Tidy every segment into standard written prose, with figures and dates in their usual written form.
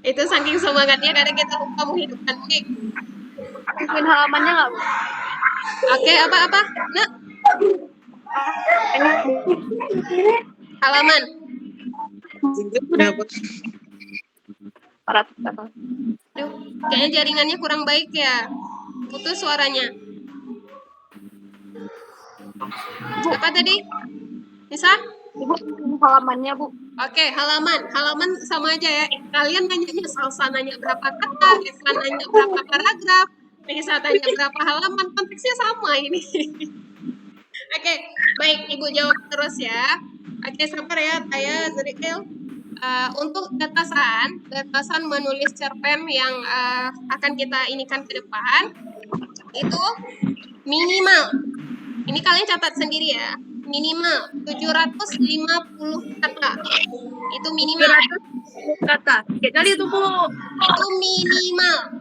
Itu saking semangatnya kadang kita lupa menghidupkan mic. Bikin halamannya nggak, Bu? Oke, apa? Nak, halaman. Aduh, kayaknya jaringannya kurang baik ya. Putus suaranya. Apa tadi? Nisa? Ibu, halamannya, Bu. Oke, halaman sama aja ya. Kalian nanyanya Salsa nanya berapa kata, Eva nanya berapa paragraf, Nisa tanya berapa halaman, konteksnya sama ini. Oke, baik, Ibu jawab terus ya. Oke, sabar ya, saya Zurikil. Untuk batasan menulis cerpen yang akan kita inikan ke depan, itu minimal, ini kalian catat sendiri ya, minimal 750 kata. Itu minimal. 750 kata. Kayak kali itu, Bu. Itu minimal.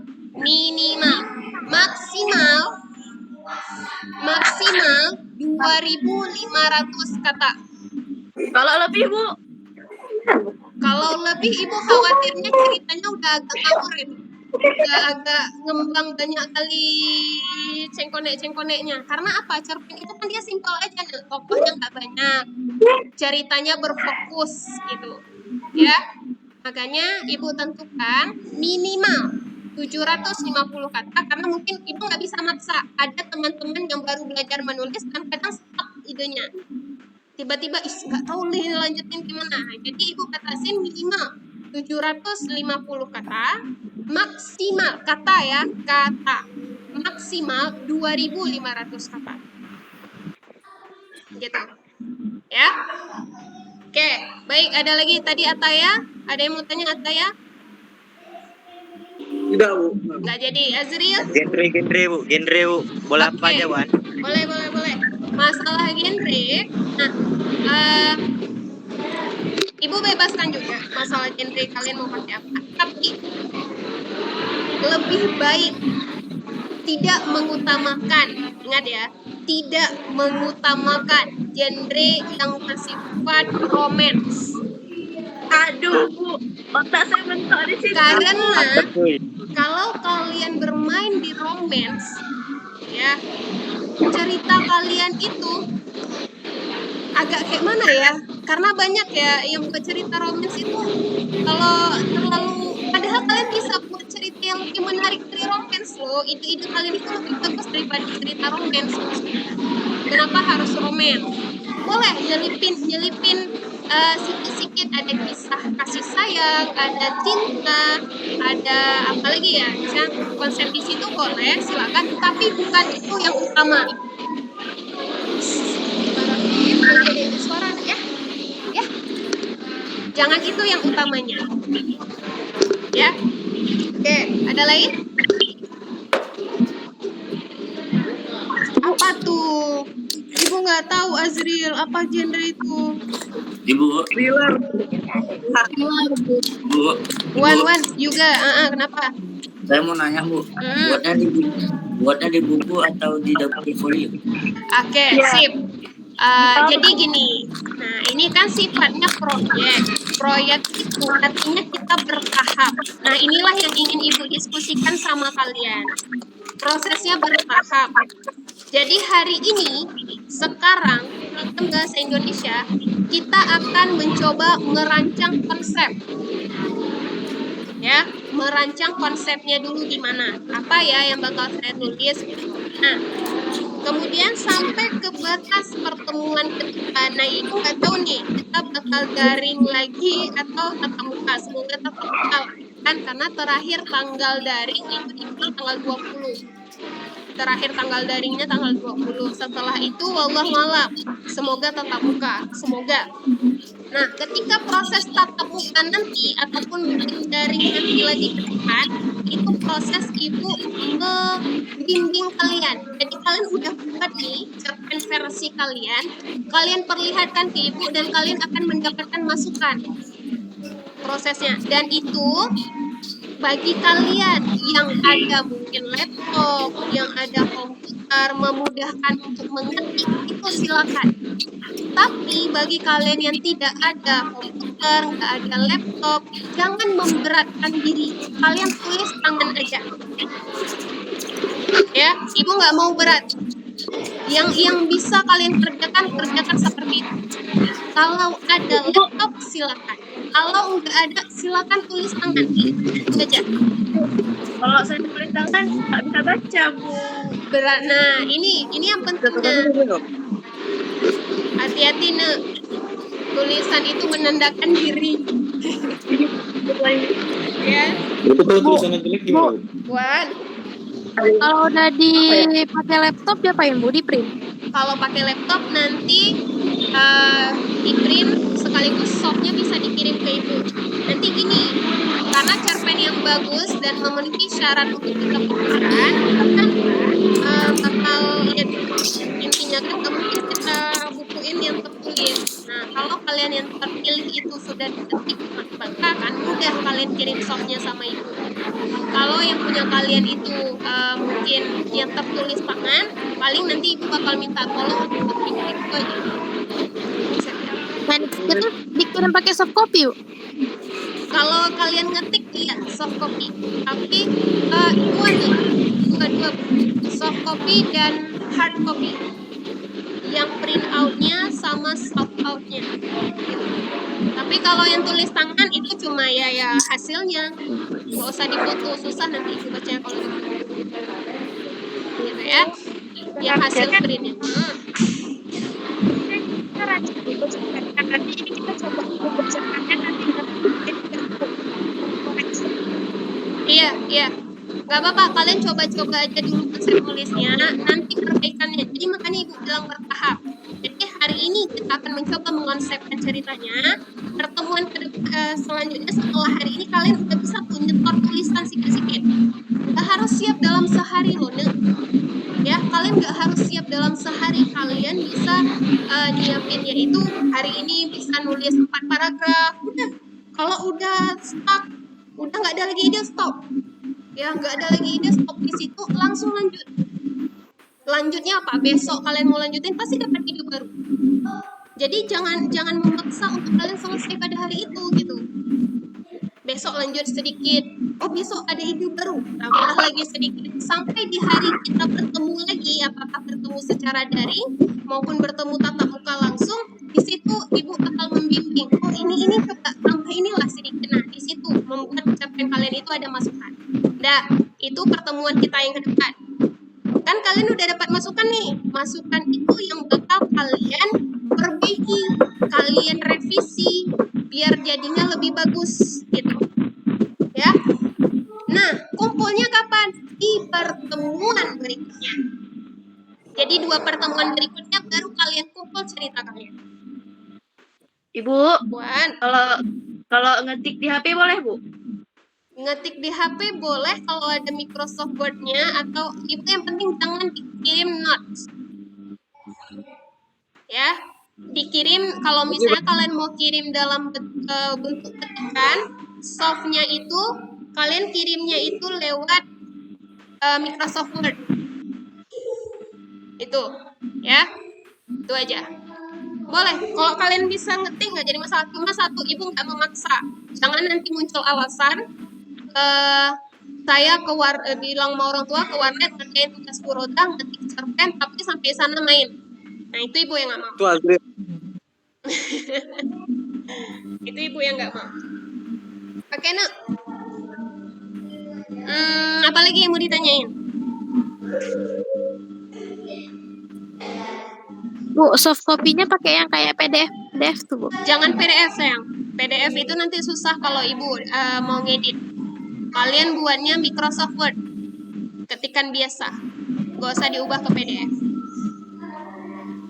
Maksimal 2.500 kata. Kalau lebih, Bu? Kalau lebih, Ibu khawatirnya ceritanya udah agak ngawur itu. Udah agak ngembang banyak kali cengkonek-cengkoneknya. Karena apa? Cerpen itu kan dia simpel aja, tokohnya nggak banyak. Ceritanya berfokus gitu. Ya. Makanya Ibu tentukan minimal 750 kata karena mungkin Ibu nggak bisa maksa. Ada teman-teman yang baru belajar menulis dan kadang stuck idenya. Tiba-tiba nggak tahu nih lanjutin gimana. Jadi Ibu batasin minimal 750 kata, maksimal kata ya, maksimal 2.500 kata. Gitu. Ya. Oke, baik, ada lagi tadi Ataya? Ada yang mau tanya Ataya? Tidak, Bu. Nggak jadi. Azril? Genre, Bu. Boleh apa aja, Wan? Boleh. Masalah genre, nah, Ibu bebaskan juga masalah genre kalian mau pakai apa. Tapi lebih baik tidak mengutamakan, ingat ya, tidak mengutamakan genre yang bersifat romance. Aduh, Bu. Otak saya mentok di sini. Karena kalau kalian bermain di romance, ya, cerita kalian itu agak kayak mana ya? Karena banyak ya yang buat cerita romance itu kalau terlalu, padahal kalian bisa buat cerita yang lebih menarik dari romance loh. Ide-ide kalian itu lebih bagus daripada cerita romance. Kenapa harus romance? Boleh nyelipin sikit-sikit, ada kisah kasih sayang, ada cinta, ada apa lagi ya? Misalnya konsep di situ boleh, silakan. Tapi bukan itu yang utama. Suara ya. Jangan itu yang utamanya. Ya. Oke, ada lain? Apa tuh? Ibu nggak tahu Azril, apa genre itu? Ibu. Thriller. Bu. Wan juga. Kenapa? Saya mau nanya, Bu. Buatnya di buku atau di daftar folio? Oke, sip. Jadi gini, nah ini kan sifatnya proyek itu artinya kita bertahap. Nah inilah yang ingin Ibu diskusikan sama kalian, prosesnya bertahap. Jadi hari ini, sekarang dalam bahasa Indonesia, kita akan mencoba merancang konsep. Ya, merancang konsepnya dulu gimana, apa ya yang bakal saya tulis. Nah, kemudian sampai ke batas pertemuan ketiga. Nah, itu nggak tahu nih, kita bakal daring lagi atau tatap muka. Semoga tatap muka kan, karena terakhir tanggal daring itu di tanggal 20. Terakhir tanggal daringnya tanggal 20. Setelah itu wallahualam, semoga tatap muka, semoga. Nah, ketika proses tatap muka nanti ataupun bikin daring nanti lagi ke depan, itu proses Ibu membimbing kalian. Jadi kalian udah buat nih cerpen versi kalian perlihatkan ke Ibu dan kalian akan mendapatkan masukan prosesnya. Dan itu bagi kalian yang ada mungkin laptop, yang ada komputer, memudahkan untuk mengetik, itu silakan. Tapi bagi kalian yang tidak ada komputer, nggak ada laptop, jangan memberatkan diri. Kalian tulis tangan aja. Ya, ibu nggak mau berat. Yang bisa kalian kerjakan seperti itu. Kalau ada laptop silakan. Kalau nggak ada silakan tulis tangan. Itu aja. Kalau saya tulis tangan nggak bisa baca, Bu. Berat. Nah, ini yang pentingnya. Hati-hati nek. Tulisan itu menandakan diri. Ya, Itu kalau tulisannya jelek gimana? Wan. Kalau udah dipakai laptop diapain Bu? Di print? Kalau pakai laptop nanti di print sekaligus softnya bisa dikirim ke ibu. Nanti gini, karena cerpen yang bagus dan memenuhi syarat untuk kita pembukaan, kan bakal ya, intinya kan nggak mungkin kita bukuin yang tertulis. Nah, kalau kalian yang terpilih itu sudah diketik, maka akan mudah kalian kirim softnya sama ibu. Kalau yang punya kalian itu mungkin yang tertulis tangan, paling nanti ibu bakal minta tolong untuk dikirim itu aja. Dan itu dikirim pakai soft copy, Bu. Kalau kalian ngetik iya soft copy, tapi itu ada dua soft copy dan hard copy. Yang print outnya sama soft outnya. Tapi kalau yang tulis tangan itu cuma ya hasilnya, nggak usah difoto, susah nanti ibu baca kalau gitu ya. Yang hasil printnya. Nanti ini kita coba membacakannya nanti Iya. Gak apa-apa, kalian coba-coba aja dulu konsep nulisnya, nanti perbaikannya. Jadi makanya ibu bilang bertahap. Jadi hari ini kita akan mencoba mengonsepkan ceritanya. Pertemuan selanjutnya setelah hari ini kalian udah bisa tuh nyetor tulisan sikit-sikit. Gak harus siap dalam sehari loh, Nek. Ya, kalian gak harus siap dalam sehari. Kalian bisa nyiapinnya itu hari ini bisa nulis 4 paragraf. Udah, kalau udah stuck, udah nggak ada lagi ide, stop. Ya, nggak ada lagi ide, stop di situ, langsung lanjut. Lanjutnya apa? Besok kalian mau lanjutin pasti dapat ide baru. Jadi jangan memaksa untuk kalian selesai pada hari itu gitu. Besok lanjut sedikit. Oh, besok ada ide baru. Tambah lagi sedikit sampai di hari kita bertemu lagi, apakah bertemu secara daring maupun bertemu tatap muka langsung. Di situ ibu bakal membimbing. Oh, ini coba tambah inilah sedikit. Nah, di situ membuat cerpen kalian itu ada masukan. Nah, itu pertemuan kita yang ke depan. Kan kalian udah dapat masukan nih. Masukan itu yang bakal kalian perbaiki, kalian revisi biar jadinya lebih bagus gitu. Ya. Nah, kumpulnya kapan? Di pertemuan berikutnya. Jadi 2 pertemuan berikutnya baru kalian kumpul cerita kalian. Ibu, Wan, kalau ngetik di HP boleh, Bu? ngetik di HP boleh kalau ada Microsoft Word-nya, atau ibu yang penting jangan dikirim notes. Ya, dikirim kalau misalnya kalian mau kirim dalam bentuk ketikan, soft-nya itu kalian kirimnya itu lewat Microsoft Word. Itu, ya. Itu aja. Boleh, kalau kalian bisa ngetik nggak jadi masalah. Cuma satu, ibu nggak memaksa. Jangan nanti muncul alasan saya bilang sama orang tua ke warnet ngerjain tugas Furoda, ngetik cerpen, tapi sampai sana main. Nah, itu ibu yang nggak mau. Itu Azri. Itu ibu yang nggak mau. Oke, Nak. Apa lagi yang mau ditanyain? Bu, soft copy-nya pakai yang kayak PDF tuh, Bu. Jangan PDF, sayang. PDF itu nanti susah kalau ibu mau ngedit. Kalian buatnya Microsoft Word. Ketikan biasa. Gak usah diubah ke PDF.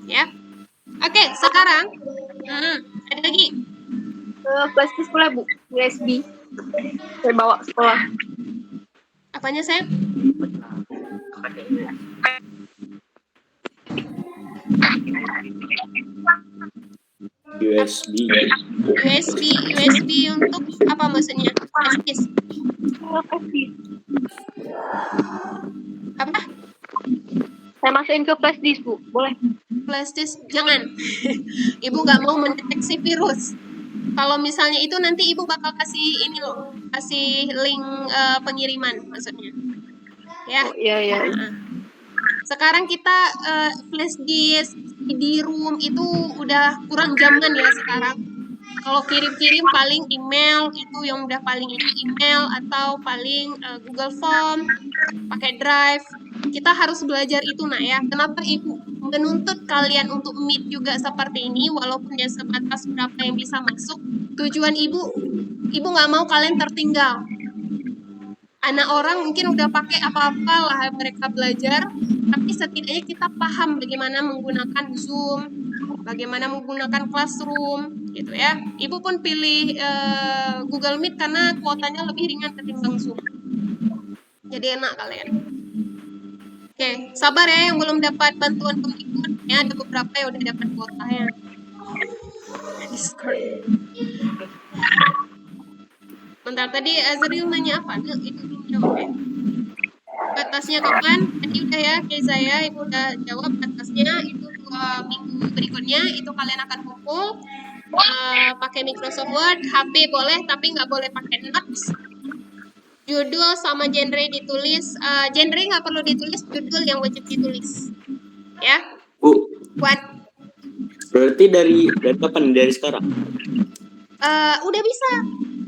Ya. Oke, sekarang ada lagi. Flash disk boleh, Bu? USB. Saya bawa sekolah. Apanya, sayang? USB untuk apa maksudnya? Flash disk. Apa? Saya masukin ke flash disk, Bu. Boleh? flash disk jangan. Ibu nggak mau mendeteksi virus. Kalau misalnya itu nanti ibu bakal kasih ini loh, kasih link pengiriman maksudnya. Ya. Oh, iya. Nah, sekarang kita flash disk CD-ROM itu udah kurang zaman ya sekarang. Kalau kirim-kirim paling email, itu yang udah paling ini email atau paling Google Form, pakai Drive. Kita harus belajar itu nak ya. Kenapa ibu menuntut kalian untuk meet juga seperti ini walaupun ya sebatas berapa yang bisa masuk. Tujuan ibu nggak mau kalian tertinggal. Anak orang mungkin udah pakai apa-apa lah mereka belajar, tapi setidaknya kita paham bagaimana menggunakan Zoom, bagaimana menggunakan Classroom, gitu ya. Ibu pun pilih Google Meet karena kuotanya lebih ringan ketimbang Zoom. Jadi enak kalian. Oke, sabar ya yang belum dapat bantuan pengikut. Ya, ada beberapa yang udah dapat kuotanya. Discord. Bentar, tadi Azril nanya apa? Nah, itu belum jawab ya. Batasnya kapan? Tadi udah ya, kayak saya ibu udah jawab batasnya itu 2 minggu berikutnya itu kalian akan kumpul pakai Microsoft Word, HP boleh tapi nggak boleh pakai notes. Judul sama genre ditulis, genre nggak perlu ditulis, judul yang wajib ditulis. Ya, Bu, buat berarti dari kapan? Dari sekarang? udah bisa.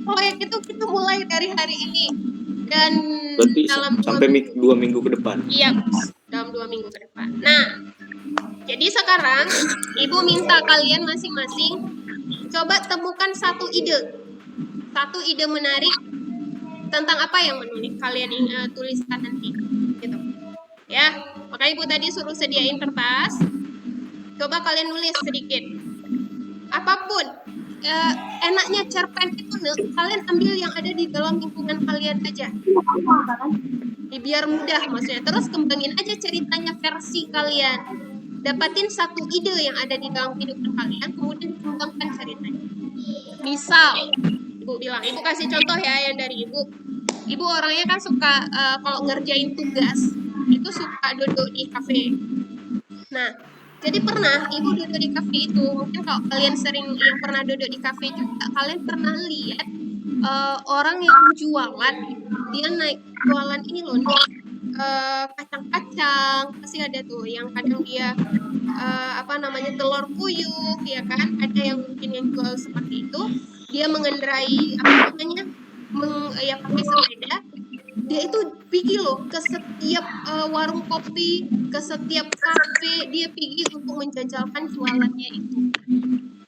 Proyek itu kita mulai dari hari ini dan Berarti dalam sampai 2 minggu ke depan. Iya, dalam 2 minggu ke depan. Nah, jadi sekarang ibu minta kalian masing-masing coba temukan satu ide menarik tentang apa yang menulis kalian tuliskan nanti, gitu. Ya, makanya ibu tadi suruh sediain kertas. Coba kalian nulis sedikit, apapun. Enaknya cerpen itu kalian ambil yang ada di dalam lingkungan kalian aja. Biar mudah maksudnya. Terus kembangin aja ceritanya versi kalian. Dapatin satu ide yang ada di dalam kehidupan kalian, kemudian kembangkan ceritanya. Misal, ibu bilang, ibu kasih contoh ya yang dari ibu. Ibu orangnya kan suka kalau ngerjain tugas itu suka duduk di kafe. Nah, jadi pernah ibu duduk di kafe itu, mungkin kalau kalian sering yang pernah duduk di kafe juga, kalian pernah lihat orang yang jualan, dia naik jualan ini loh, kacang-kacang, pasti ada tuh yang kadang dia telur puyuh, ya kan? Ada yang mungkin yang jual seperti itu, dia mengendarai pakai sepeda. Dia itu pergi loh ke setiap warung kopi, ke setiap kafe, dia pergi untuk menjajalkan jualannya itu.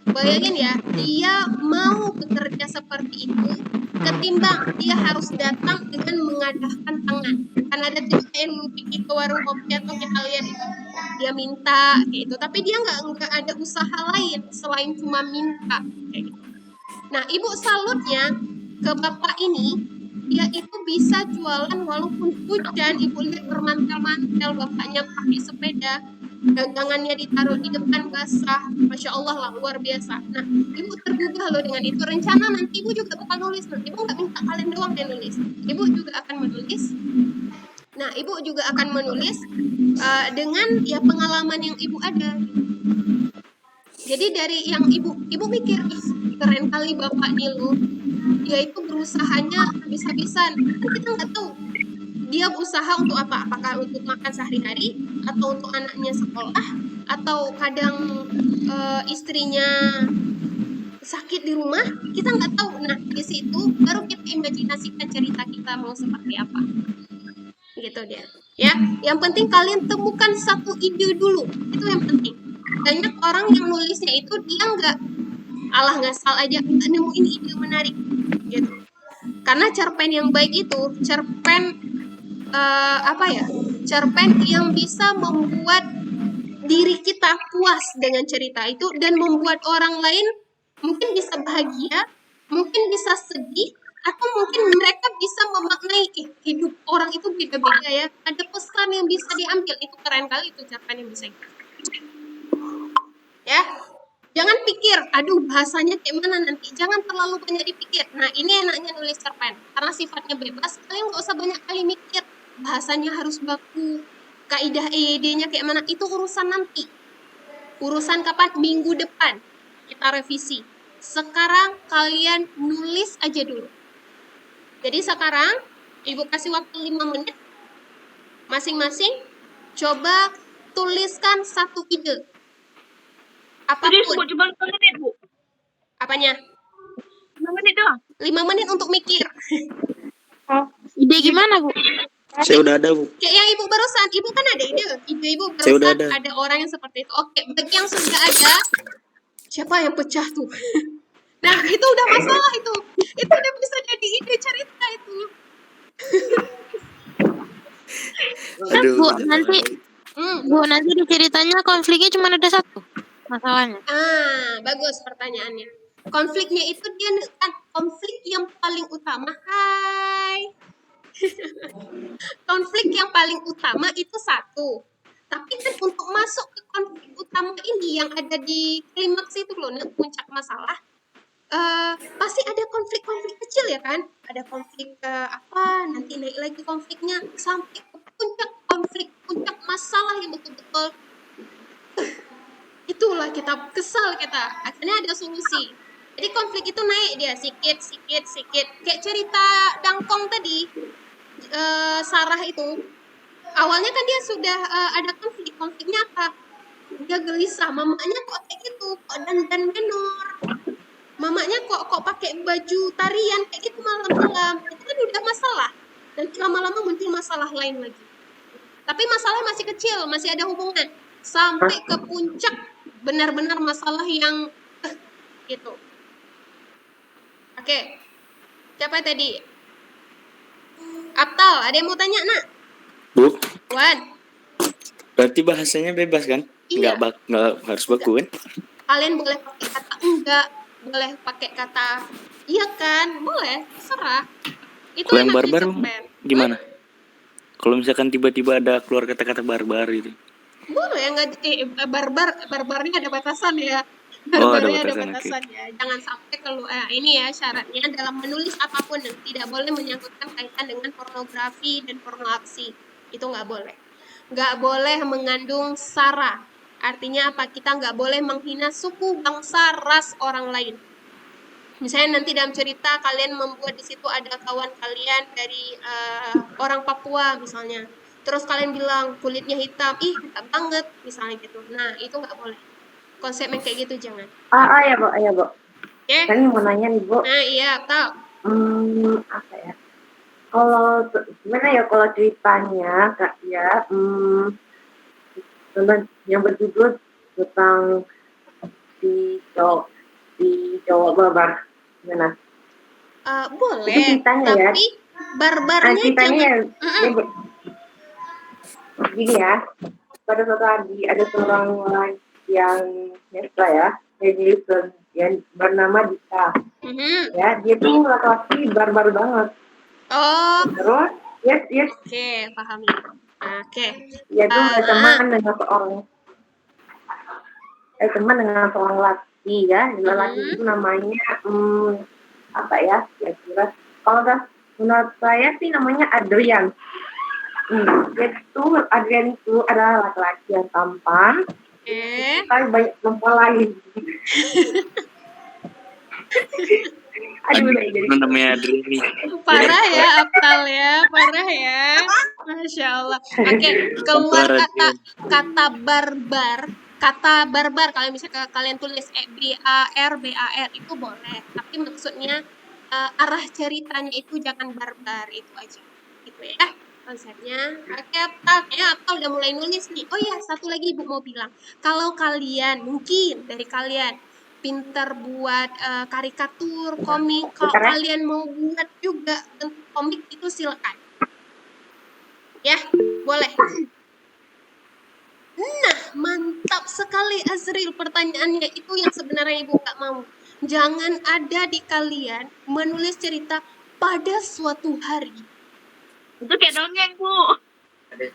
Bayangin ya, dia mau bekerja seperti itu ketimbang dia harus datang dengan mengadahkan tangan. Kan ada tuh yang pergi ke warung kopi atau kita lihat itu, dia minta gitu, tapi dia nggak ada usaha lain selain cuma minta kayak gitu. Nah, ibu salutnya ke bapak ini, dia itu bisa jualan walaupun hujan. Ibu lihat bermantel-mantel, bapaknya pakai sepeda, dagangannya ditaruh di depan basah, masya Allah lah, luar biasa. Nah, ibu tergugah loh dengan itu. Rencana nanti ibu juga bakal nulis. Nah, ibu nggak minta kalian doang yang nulis, ibu juga akan menulis. Nah, ibu juga akan menulis dengan ya pengalaman yang ibu ada. Jadi dari yang ibu mikir, keren kali bapak nih lo, dia itu berusahanya habis-habisan. Kan kita nggak tahu dia berusaha untuk apa, apakah untuk makan sehari-hari atau untuk anaknya sekolah atau kadang istrinya sakit di rumah, kita nggak tahu. Nah, di situ baru kita imajinasikan cerita kita mau seperti apa, gitu dia ya. Yang penting kalian temukan satu ide dulu, itu yang penting. Banyak orang yang nulisnya itu dia nggak ngasal aja, nemuin ide menarik gitu. Karena cerpen yang baik itu cerpen cerpen yang bisa membuat diri kita puas dengan cerita itu dan membuat orang lain mungkin bisa bahagia, mungkin bisa sedih, atau mungkin mereka bisa memaknai hidup orang itu beda-beda ya. Ada pesan yang bisa diambil, itu keren kali itu cerpen yang bisa ya. Jangan pikir, aduh bahasanya kayak mana nanti. Jangan terlalu banyak dipikir. Nah, ini enaknya nulis cerpen. Karena sifatnya bebas, kalian nggak usah banyak kali mikir. Bahasanya harus baku, kaidah EYD-nya kayak mana, itu urusan nanti. Urusan kapan? Minggu depan kita revisi. Sekarang kalian nulis aja dulu. Jadi sekarang Ibu kasih waktu 5 menit. Masing-masing coba tuliskan satu ide. Jadi Apapun. sebut cuma 5 menit, Bu. Apanya? 5 menit doang. 5 menit untuk mikir. Ide gimana, Bu? Saya udah ada, Bu. Kayak yang Ibu barusan. Ibu kan ada ide. Ide Ibu Saya udah barusan ada. ada orang yang seperti itu. Oke, bagi yang sudah ada, siapa yang pecah tuh? Nah, itu udah masalah itu. Itu udah bisa jadi ide cerita itu. Kan, Bu, nanti Hmm. Bu, nanti di ceritanya konfliknya cuma ada satu masalahnya. Bagus pertanyaannya. Konfliknya itu dia kan konflik yang paling utama. Hai. Konflik yang paling utama itu satu. Tapi kan untuk masuk ke konflik utama ini yang ada di klimaks itu loh, puncak masalah. Pasti ada konflik-konflik kecil ya kan? Ada konflik nanti naik lagi konfliknya sampai ke puncak konflik, puncak masalah yang betul-betul itulah kita kesal kita. Akhirnya ada solusi. Jadi konflik itu naik dia sikit. Kayak cerita Dangkong tadi, Sarah itu. Awalnya kan dia sudah ada konflik. Konfliknya apa? Dia gelisah. Mamanya kok kayak gitu, kok dandan menor. Mamanya kok pakai baju tarian kayak gitu malam-malam. Itu kan udah masalah. Dan lama-lama muncul masalah lain lagi. Tapi masalah masih kecil, masih ada hubungan. Sampai ke puncak benar-benar masalah yang gitu. Oke. Siapa tadi? Aptal, ada yang mau tanya, Nak? Bu, Wan, berarti bahasanya bebas kan? Iya. Nggak harus baku kan? kalian boleh pakai kata enggak, boleh pakai kata iya kan, boleh, terserah. Itu Kalau yang enak barbar dicepen. gimana? Kalau misalkan tiba-tiba ada keluar kata-kata barbar gitu. Boleh enggak barbarnya ada batasan ya. Oh, ada Barbarnya ada batasan, batasan ya. Jangan sampai keluar ini ya syaratnya dalam menulis apapun tidak boleh menyangkutkan kaitan dengan pornografi dan porno aksi. Itu nggak boleh. Nggak boleh mengandung sara. Artinya apa? Kita nggak boleh menghina suku, bangsa, ras orang lain. Misalnya nanti dalam cerita kalian membuat di situ ada kawan kalian dari orang Papua misalnya. Terus kalian bilang kulitnya hitam, ih hitam banget misalnya gitu. Nah itu nggak boleh. Konsep yang kayak gitu jangan. Ya, Bu. Oke? Saya mau nanya nih, Bu. Nah iya tahu. Apa ya? Kalau gimana ya kalau ceritanya, Kak ya? Yang berjudul tentang si cowok barbar. Gimana? Boleh. Itu ceritanya ya. Tapi barbarnya ceritanya jangan. Gini ya. Pada suatu hari ada seorang orang yang yang bernama Dita. Ya, dia tuh laki-laki barbar banget. Oh. Terus, yes. Oke, paham. Oke. Dia tuh teman dengan seorang laki ya. Laki itu namanya apa ya? Kira-kira kalau menurut saya sih namanya Adrian. Adrian itu adalah laki-laki yang tampan. Tapi banyak perempuan lain. Namanya Adrian nih. Parah ya, Aptal ya, parah ya. Masya Allah. Oke, keluar kata barbar. Kata barbar kalau misalnya kalian tulis BAR itu boleh. Tapi maksudnya arah ceritanya itu jangan barbar itu aja. Gitu ya konsepnya. Oke, Aptal udah mulai nulis nih. Oh ya, satu lagi Ibu mau bilang. Kalau kalian, mungkin dari kalian pinter buat karikatur, komik, kalau kalian mau buat juga bentuk komik itu silakan. Ya, boleh. Nah, mantap sekali Azril pertanyaannya itu yang sebenarnya Ibu nggak mau. Jangan ada di kalian menulis cerita pada suatu hari. Itu kayak dongeng, Bu.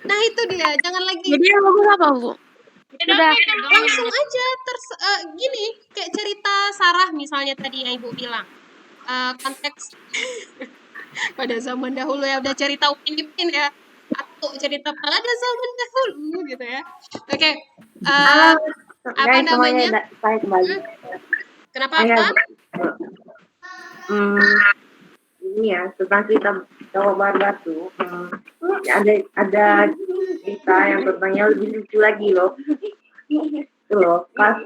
Nah, itu dia. Jangan lagi. Jadi yang bagus apa, Bu? Udah langsung aja gini kayak cerita Sarah misalnya tadi yang Ibu bilang. Konteks pada zaman dahulu ya udah cerita Upin Ipin ya. Atau cerita pada zaman dahulu gitu ya. Oke. Apa Guys, semuanya namanya? saya kembali. Kenapa Saya apa? ini ya tentang cerita Jawa Barat tuh. Ada cerita yang bertanya lebih lucu lagi loh. Itu loh, pas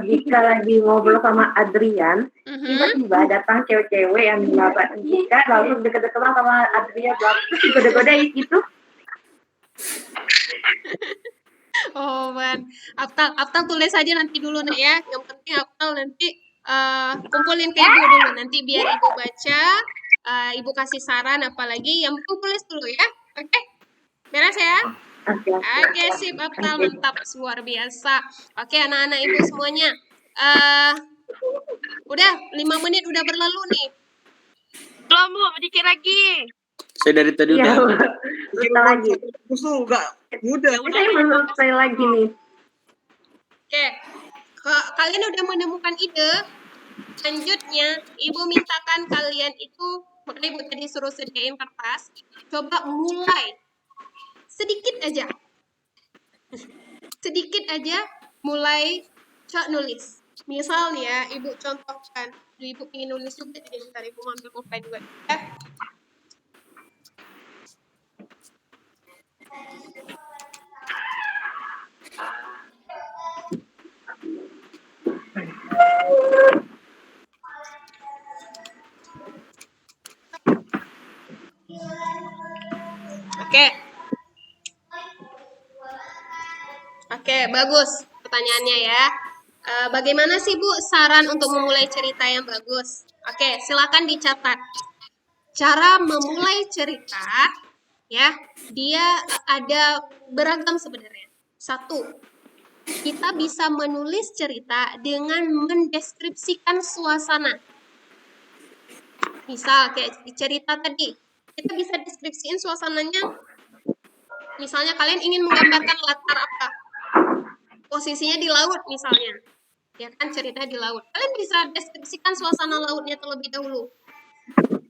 Dika lagi ngobrol sama Adrian, tiba-tiba datang cewek-cewek yang ngelabat Dika, lalu deket-deket sama Adrian, terus digoda-godain gitu. Oh man, Aptal tulis aja nanti dulu nih ya. Yang penting Aptal nanti kumpulin ke ibu dulu. Nanti biar ibu baca, ibu kasih saran apalagi. Yang penting tulis dulu ya. Oke? Beres ya? Oke, sip Aptal, mantap, luar biasa. Oke, anak-anak ibu semuanya. Udah 5 menit udah berlalu nih. Belum, Bu, dikit lagi. Saya dari tadi Iya, udah. kita lagi. Enggak mudah. Saya belum selesai lagi nih. Oke, kalian udah menemukan ide? Selanjutnya, ibu mintakan kalian itu, makanya ibu tadi suruh sediain kertas, coba mulai sedikit aja mulai nulis. Misal nih ya, ibu contohkan, ibu ingin nulis juga, jadi bentar ibu ambil pulpen juga ya. Oke, bagus pertanyaannya ya. Bagaimana sih Bu saran untuk memulai cerita yang bagus? Oke, silakan dicatat. Cara memulai cerita ya, dia ada beragam sebenarnya. 1, kita bisa menulis cerita dengan mendeskripsikan suasana. Misal kayak cerita tadi, kita bisa deskripsiin suasananya. Misalnya kalian ingin menggambarkan latar apa? Posisinya di laut misalnya. Ya kan, ceritanya di laut. Kalian bisa deskripsikan suasana lautnya terlebih dahulu.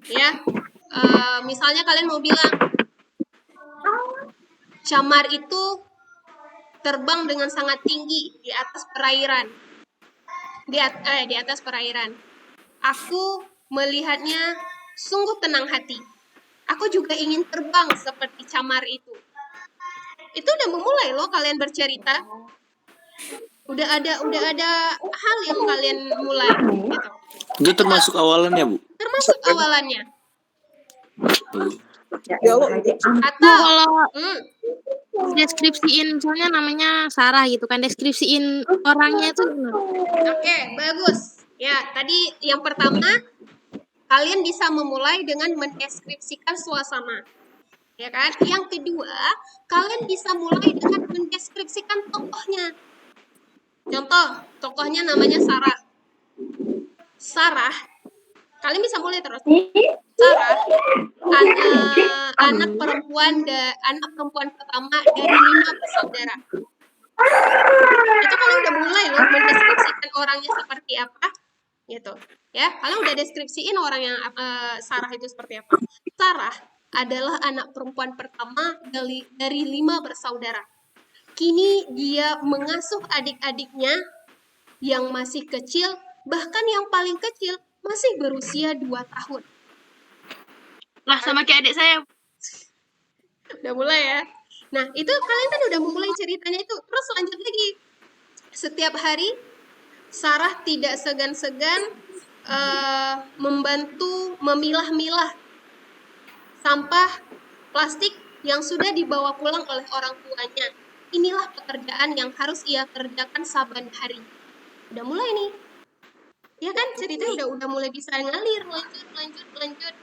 Ya. Misalnya kalian mau bilang Camar itu terbang dengan sangat tinggi di atas perairan. Di atas perairan. Aku melihatnya sungguh tenang hati. Aku juga ingin terbang seperti Camar itu. Itu udah memulai loh kalian bercerita. Udah ada hal yang kalian mulai gitu. Itu termasuk awalannya, Bu? Termasuk awalannya. Atau Atau kalau deskripsiin, misalnya namanya Sarah gitu kan, deskripsiin orangnya itu gimana? Oke, bagus. Ya, tadi yang pertama kalian bisa memulai dengan mendeskripsikan suasana. Ya kan? Yang kedua, kalian bisa mulai dengan mendeskripsikan tokohnya. Contoh, tokohnya namanya Sarah. Sarah, kalian bisa mulai terus. Sarah, anak perempuan pertama dari 5 bersaudara. Itu kalian udah mulai loh mendeskripsikan orangnya seperti apa, gitu. Ya, kalian udah deskripsiin orang yang Sarah itu seperti apa. Sarah adalah anak perempuan pertama dari 5 bersaudara. Kini dia mengasuh adik-adiknya yang masih kecil, bahkan yang paling kecil masih berusia 2 tahun. Lah, sama kayak adik saya. Udah mulai ya. Nah, itu kalian kan udah memulai ceritanya itu. Terus lanjut lagi. Setiap hari, Sarah tidak segan-segan membantu memilah-milah sampah plastik yang sudah dibawa pulang oleh orang tuanya. Inilah pekerjaan yang harus ia kerjakan saban hari. Udah mulai nih. Ya kan, ceritanya udah mulai bisa ngalir, lanjut.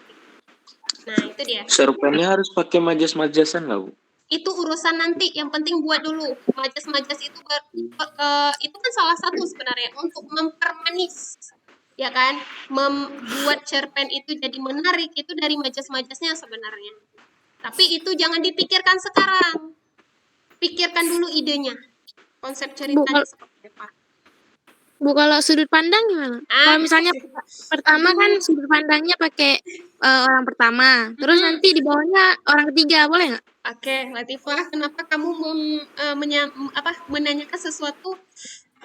Nah, itu dia. Cerpennya harus pakai majas-majasan nggak, Bu? Itu urusan nanti, yang penting buat dulu. Majas-majas itu itu kan salah satu sebenarnya untuk mempermanis. Ya kan? Membuat cerpen itu jadi menarik itu dari majas-majasnya sebenarnya. Tapi itu jangan dipikirkan sekarang. Pikirkan dulu idenya. Konsep ceritanya seperti apa. Bu, kalau sudut pandang gimana? Kalau misalnya pertama kan sudut pandangnya pakai orang pertama, terus nanti di bawahnya orang ketiga, boleh nggak? Oke, Latifah, kenapa kamu menanyakan sesuatu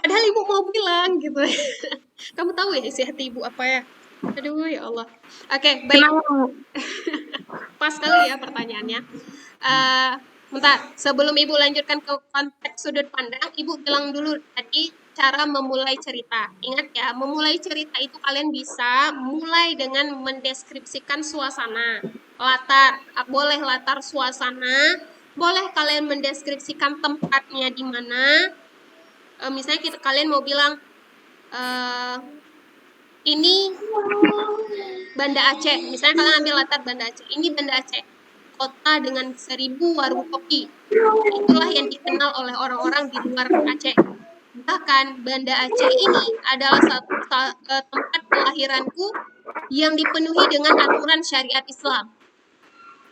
Padahal ibu mau bilang gitu. Kamu tahu ya isi hati ibu apa ya? Aduh ya Allah. Oke, baik. Kenapa? Pas sekali ya pertanyaannya. Bentar, sebelum ibu lanjutkan ke konteks sudut pandang, ibu bilang dulu tadi cara memulai cerita. Ingat ya, memulai cerita itu kalian bisa mulai dengan mendeskripsikan suasana, latar, boleh latar suasana, boleh kalian mendeskripsikan tempatnya di mana. Misalnya kalian mau bilang ini Banda Aceh, misalnya kalian ambil latar Banda Aceh. Ini Banda Aceh, kota dengan 1000 warung kopi. Itulah yang dikenal oleh orang-orang di luar Aceh. Bahkan Banda Aceh ini adalah tempat kelahiranku yang dipenuhi dengan aturan syariat Islam.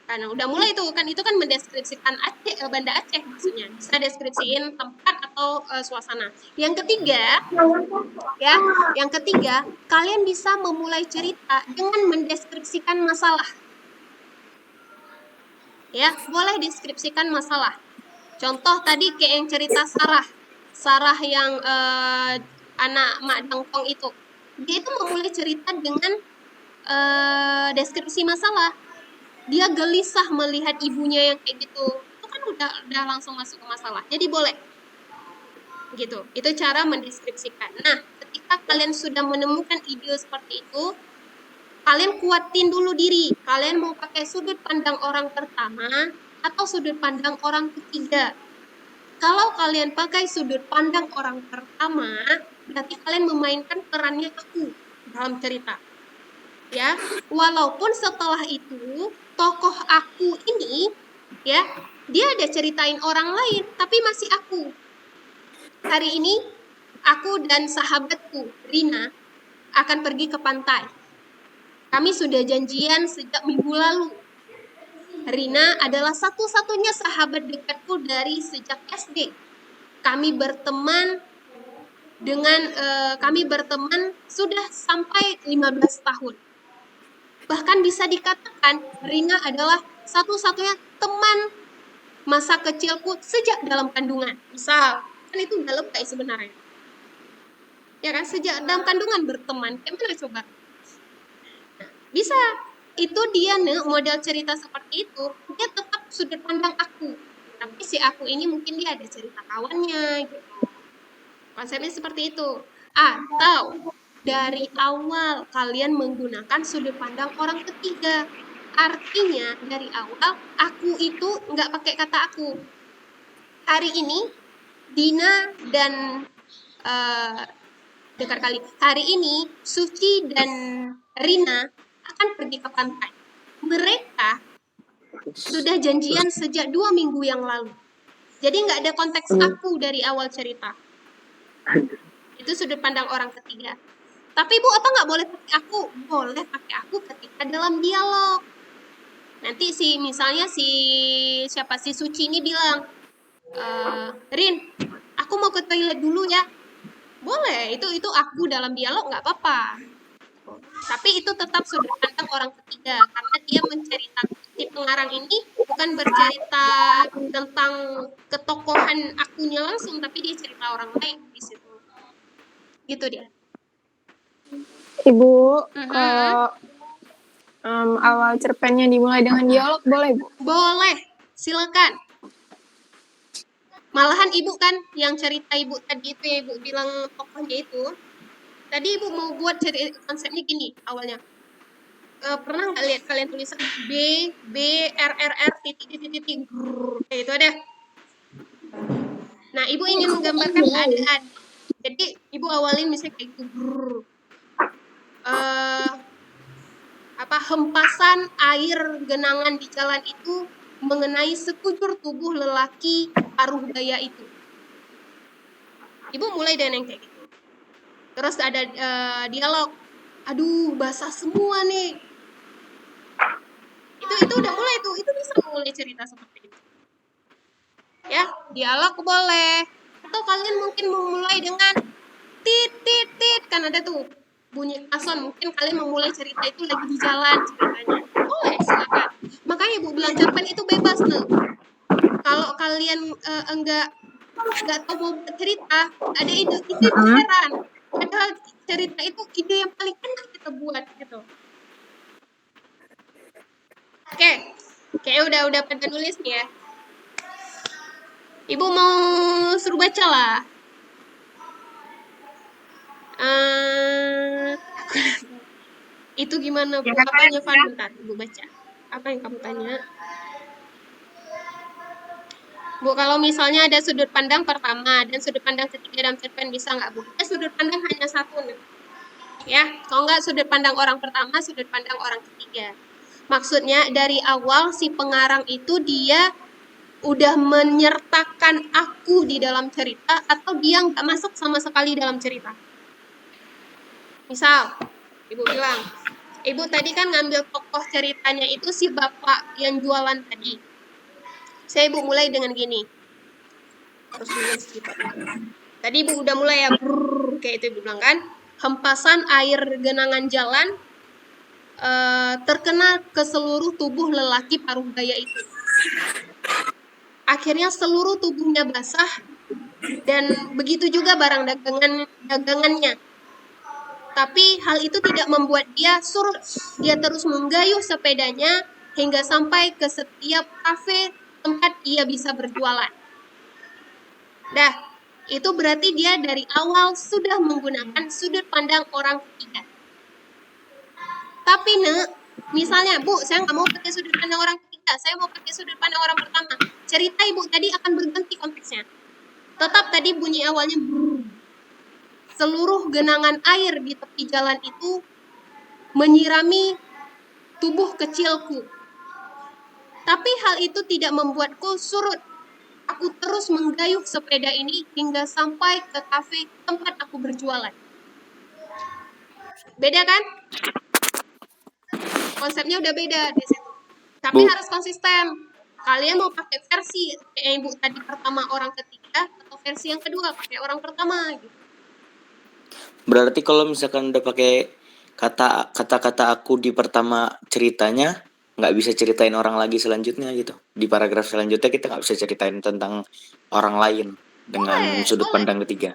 Karena udah mulai tuh kan, itu kan mendeskripsikan Aceh, Banda Aceh maksudnya. Bisa deskripsiin tempat atau suasana. Yang ketiga, kalian bisa memulai cerita dengan mendeskripsikan masalah. Ya, boleh deskripsikan masalah. Contoh tadi kayak yang cerita Sarah yang anak Mak Dangkong itu. Dia itu memulai cerita dengan deskripsi masalah. Dia gelisah melihat ibunya yang kayak gitu. Itu kan udah langsung masuk ke masalah. Jadi boleh. Gitu. Itu cara mendeskripsikan. Nah, ketika kalian sudah menemukan ide seperti itu, kalian kuatin dulu diri. Kalian mau pakai sudut pandang orang pertama atau sudut pandang orang ketiga. Kalau kalian pakai sudut pandang orang pertama, berarti kalian memainkan perannya aku dalam cerita. Ya, walaupun setelah itu tokoh aku ini ya, dia ada ceritain orang lain, tapi masih aku. Hari ini aku dan sahabatku Rina akan pergi ke pantai. Kami sudah janjian sejak minggu lalu. Rina adalah satu-satunya sahabat dekatku dari sejak SD. Kami berteman sudah sampai 15 tahun. Bahkan bisa dikatakan Rina adalah satu-satunya teman masa kecilku sejak dalam kandungan. Misal, kan itu udah lebay sebenarnya. Ya kan, sejak dalam kandungan berteman. Gimana coba? Bisa. Itu dia nih, model cerita seperti itu. Dia tetap sudut pandang aku. Tapi si aku ini mungkin dia ada cerita kawannya gitu. Konsepnya seperti itu. Atau dari awal kalian menggunakan sudut pandang orang ketiga. Artinya dari awal aku itu nggak pakai kata aku. Hari ini Dina dan dekat kali. Hari ini Suci dan Rina akan pergi ke pantai. Mereka sudah janjian sejak 2 minggu yang lalu. Jadi nggak ada konteks aku dari awal cerita. Itu sudut pandang orang ketiga. Tapi Bu, apa nggak boleh pakai aku? Boleh pakai aku ketika dalam dialog. Nanti misalnya si Suci ini bilang, Rin, aku mau ke toilet dulu ya. Boleh, itu aku dalam dialog nggak apa-apa. Tapi itu tetap sudut pandang orang ketiga karena dia menceritakan, si pengarang ini bukan bercerita tentang ketokohan akunya langsung, tapi dia cerita orang lain di situ. Gitu dia. Ibu, kalau awal cerpennya dimulai dengan dialog boleh, Bu? Boleh, silakan. Malahan ibu kan yang cerita ibu tadi itu ya, ibu bilang tokohnya itu. Tadi ibu mau buat konsepnya gini awalnya. Pernah nggak lihat kalian tulisan B R titik kayak itu ada. Nah, ibu ingin menggambarkan keadaan. Jadi ibu awalin misalnya kayak gitu. Hempasan air genangan di jalan itu mengenai sekujur tubuh lelaki paruh baya itu. Ibu mulai dengan yang kayak gitu. Terus ada dialog. Aduh, basah semua nih. Itu udah mulai tuh. Itu bisa mulai cerita seperti itu. Ya, dialog boleh. Atau kalian mungkin memulai dengan tit kan ada tuh bunyi klakson. Mungkin kalian memulai cerita itu lagi di jalan ceritanya. Boleh, silakan. Makanya Ibu bilang cerpen itu bebas tuh. Kalau kalian enggak nggak tahu mau buat cerita, ada ide itu heran. Padahal cerita itu ide yang paling enak kita buat gitu. Oke, udah pada nulis nih ya. Ibu mau suruh baca lah. Itu gimana Bu? Apanya Van? Bentar, Ibu baca. Apa yang kamu tanya? Bu, kalau misalnya ada sudut pandang pertama dan sudut pandang ketiga dalam cerpen bisa nggak Bu? Sudut pandang hanya satu nih. Ya, kalau nggak sudut pandang orang pertama, sudut pandang orang ketiga. Maksudnya dari awal si pengarang itu dia udah menyertakan aku di dalam cerita atau dia nggak masuk sama sekali dalam cerita. Misal, Ibu bilang, Ibu tadi kan ngambil tokoh ceritanya itu si bapak yang jualan tadi. Saya Ibu mulai dengan gini. Harus nulis gitu. Tadi Ibu udah mulai ya, brrr, kayak itu Ibu bilang kan. Hempasan air genangan jalan terkena ke seluruh tubuh lelaki paruh baya itu. Akhirnya seluruh tubuhnya basah dan begitu juga barang dagangannya. Tapi hal itu tidak membuat dia surut. Dia terus menggayuh sepedanya hingga sampai ke setiap kafe tempat ia bisa berjualan. Dah, itu berarti dia dari awal sudah menggunakan sudut pandang orang ketiga. Tapi misalnya Bu, saya nggak mau pakai sudut pandang orang ketiga, saya mau pakai sudut pandang orang pertama. Cerita Ibu tadi akan berganti konteksnya. Tetap tadi bunyi awalnya brrr. Seluruh genangan air di tepi jalan itu menyirami tubuh kecilku. Tapi hal itu tidak membuatku surut. Aku terus menggayuh sepeda ini hingga sampai ke kafe tempat aku berjualan. Beda kan? Konsepnya udah beda di situ. Tapi Bu. harus konsisten. Kalian mau pakai versi kayak Ibu tadi pertama orang ketiga atau versi yang kedua pakai orang pertama gitu. Berarti kalau misalkan udah pakai kata-kata aku di pertama ceritanya, nggak bisa ceritain orang lagi selanjutnya gitu. Di paragraf selanjutnya kita nggak bisa ceritain tentang orang lain dengan sudut pandang ketiga.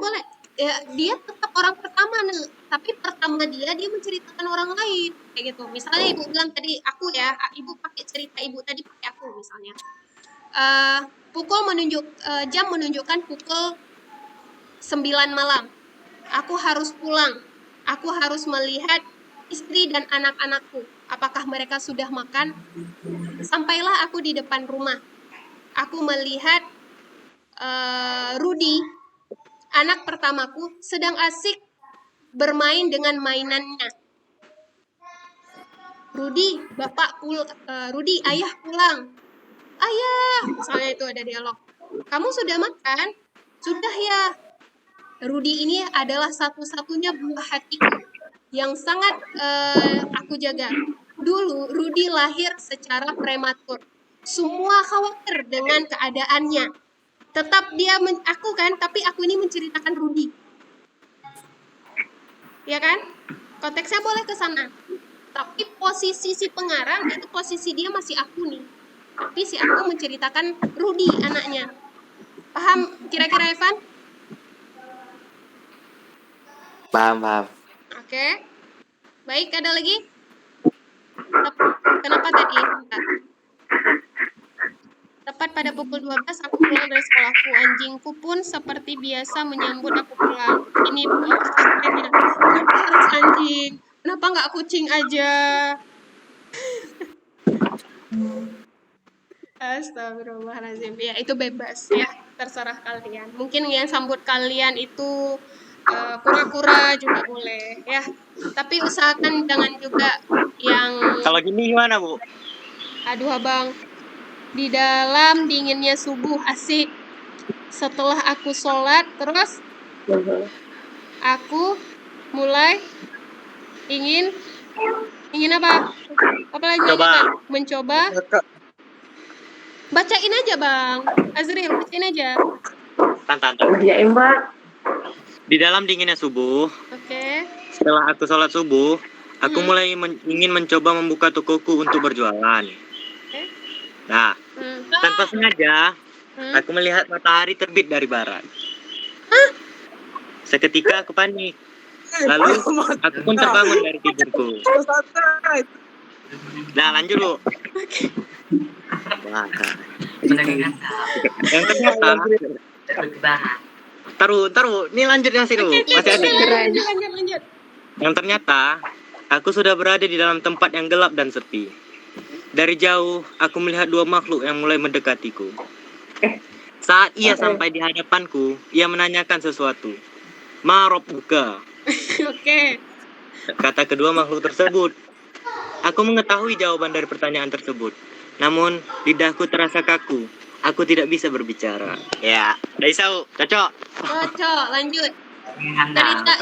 Boleh. Ya, dia tetap orang pertama nih, tapi pertama dia menceritakan orang lain kayak gitu. Misalnya Ibu bilang tadi aku ya, Ibu pakai cerita Ibu tadi pakai aku misalnya. Jam menunjukkan pukul 9 malam. Aku harus pulang. Aku harus melihat istri dan anak-anakku. Apakah mereka sudah makan? Sampailah aku di depan rumah. Aku melihat Rudy, anak pertamaku, sedang asik bermain dengan mainannya. Rudy, Rudy, ayah pulang. Ayah, misalnya itu ada dialog. Kamu sudah makan? Sudah ya. Rudy ini adalah satu-satunya buah hatiku yang sangat aku jaga. Dulu Rudy lahir secara prematur. Semua khawatir dengan keadaannya. Tetap dia aku kan, tapi aku ini menceritakan Rudy. Ya kan? Konteksnya boleh ke sana. Tapi posisi si pengarang itu posisi dia masih aku nih. Tapi si aku menceritakan Rudy anaknya. Paham kira-kira Evan? Paham. Oke. Baik, ada lagi? Kenapa tadi? Bentar. Tepat pada pukul 12 aku pulang dari sekolahku. Anjingku pun seperti biasa menyambut aku pulang. Ini kenapa harus anjing? Kenapa nggak kucing aja? Astagfirullahaladzim. Ya, itu bebas ya. Terserah kalian. Mungkin yang sambut kalian itu kura-kura juga boleh ya. Tapi usahakan jangan juga yang... Kalau gini gimana Bu? Aduh abang. Di dalam dinginnya subuh asik. Setelah aku sholat, terus aku mulai ingin apa? Apa lagi? Mencoba. Bacain aja bang. Azril, bacain aja. Tantan. Ya Mbak. Di dalam dinginnya subuh. Oke. Setelah aku sholat subuh, aku mulai ingin mencoba membuka tokoku untuk berjualan. Nah, tanpa sengaja Aku melihat matahari terbit dari barat. Seketika aku panik. Lalu aku pun terbangun dari tidurku. Nah, lanjut, Bu. Wah. Yang ternyata, taruh. Ini lanjut masih dulu. Masih ada. Lanjut. Yang ternyata, aku sudah berada di dalam tempat yang gelap dan sepi. Dari jauh, aku melihat dua makhluk yang mulai mendekatiku. Saat ia sampai di hadapanku, ia menanyakan sesuatu. Ma rabbuka? Oke. Kata kedua makhluk tersebut. Aku mengetahui jawaban dari pertanyaan tersebut. Namun, lidahku terasa kaku. Aku tidak bisa berbicara. Ya, udah isau. Cocok. Cocok, lanjut.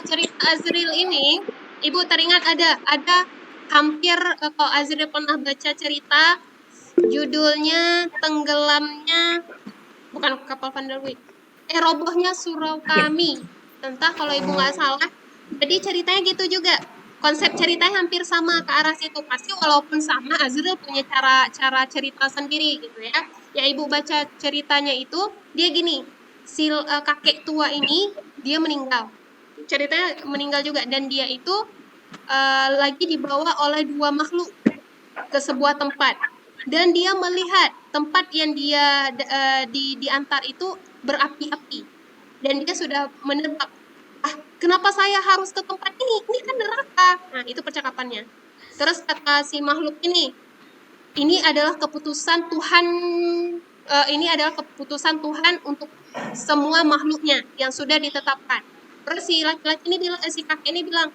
Cerita Azril ini, Ibu teringat ada hampir kalau Azril pernah baca cerita judulnya Tenggelamnya bukan kapal Van der Wijk. Robohnya Surau Kami. Entah kalau Ibu nggak salah. Jadi ceritanya gitu juga. Konsep ceritanya hampir sama ke arah situ. Pasti walaupun sama, Azril punya cara cerita sendiri gitu ya. Ya Ibu baca ceritanya itu, dia gini, kakek tua ini dia meninggal. Ceritanya meninggal juga dan dia itu lagi dibawa oleh dua makhluk ke sebuah tempat dan dia melihat tempat yang dia diantar itu berapi-api dan dia sudah menebak, kenapa saya harus ke tempat ini kan neraka. Nah itu percakapannya. Terus kata si makhluk ini adalah keputusan Tuhan, untuk semua makhluknya yang sudah ditetapkan. Terus si laki-laki ini bilang, si kakek ini bilang,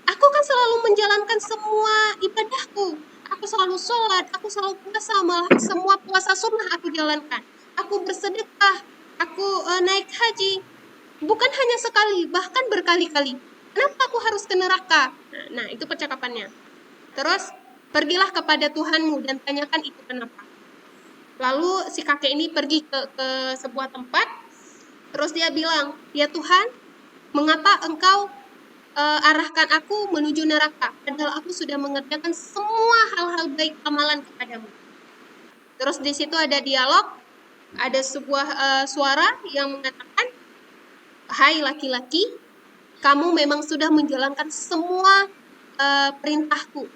aku kan selalu menjalankan semua ibadahku. Aku selalu sholat, aku selalu puasa, malah semua puasa sunnah aku jalankan. Aku bersedekah, aku naik haji. Bukan hanya sekali, bahkan berkali-kali. Kenapa aku harus ke neraka? Nah, itu percakapannya. Terus, pergilah kepada Tuhanmu dan tanyakan itu kenapa. Lalu si kakek ini pergi ke sebuah tempat. Terus dia bilang, ya Tuhan, mengapa engkau arahkan aku menuju neraka, padahal aku sudah mengerjakan semua hal-hal baik amalan kepadamu. Terus di situ ada dialog, ada sebuah suara yang mengatakan, hai laki-laki, kamu memang sudah menjalankan semua perintahku,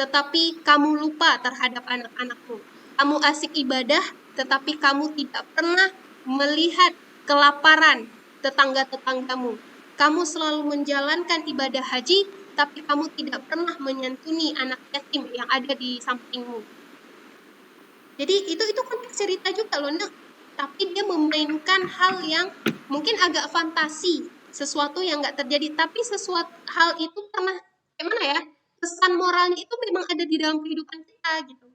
tetapi kamu lupa terhadap anak-anakmu. Kamu asik ibadah, tetapi kamu tidak pernah melihat kelaparan tetangga-tetanggamu. Kamu selalu menjalankan ibadah haji, tapi kamu tidak pernah menyantuni anak yatim yang ada di sampingmu. Jadi itu konteks cerita juga loh, Nek. Tapi dia memainkan hal yang mungkin agak fantasi, sesuatu yang nggak terjadi, tapi sesuatu hal itu pernah, gimana ya, pesan moralnya itu memang ada di dalam kehidupan kita gitu.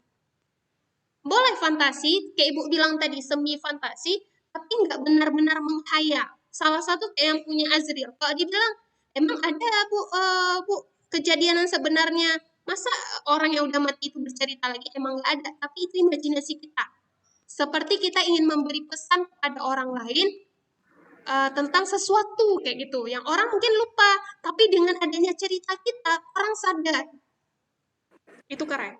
Boleh fantasi, kayak Ibu bilang tadi, semi fantasi, tapi nggak benar-benar menghayal. Salah satu kayak yang punya Azril, kalau dibilang emang ada Bu kejadian yang sebenarnya, masa orang yang udah mati itu bercerita lagi, emang nggak ada, tapi itu imajinasi kita. Seperti kita ingin memberi pesan kepada orang lain tentang sesuatu kayak gitu, yang orang mungkin lupa, tapi dengan adanya cerita kita, orang sadar. Itu keren.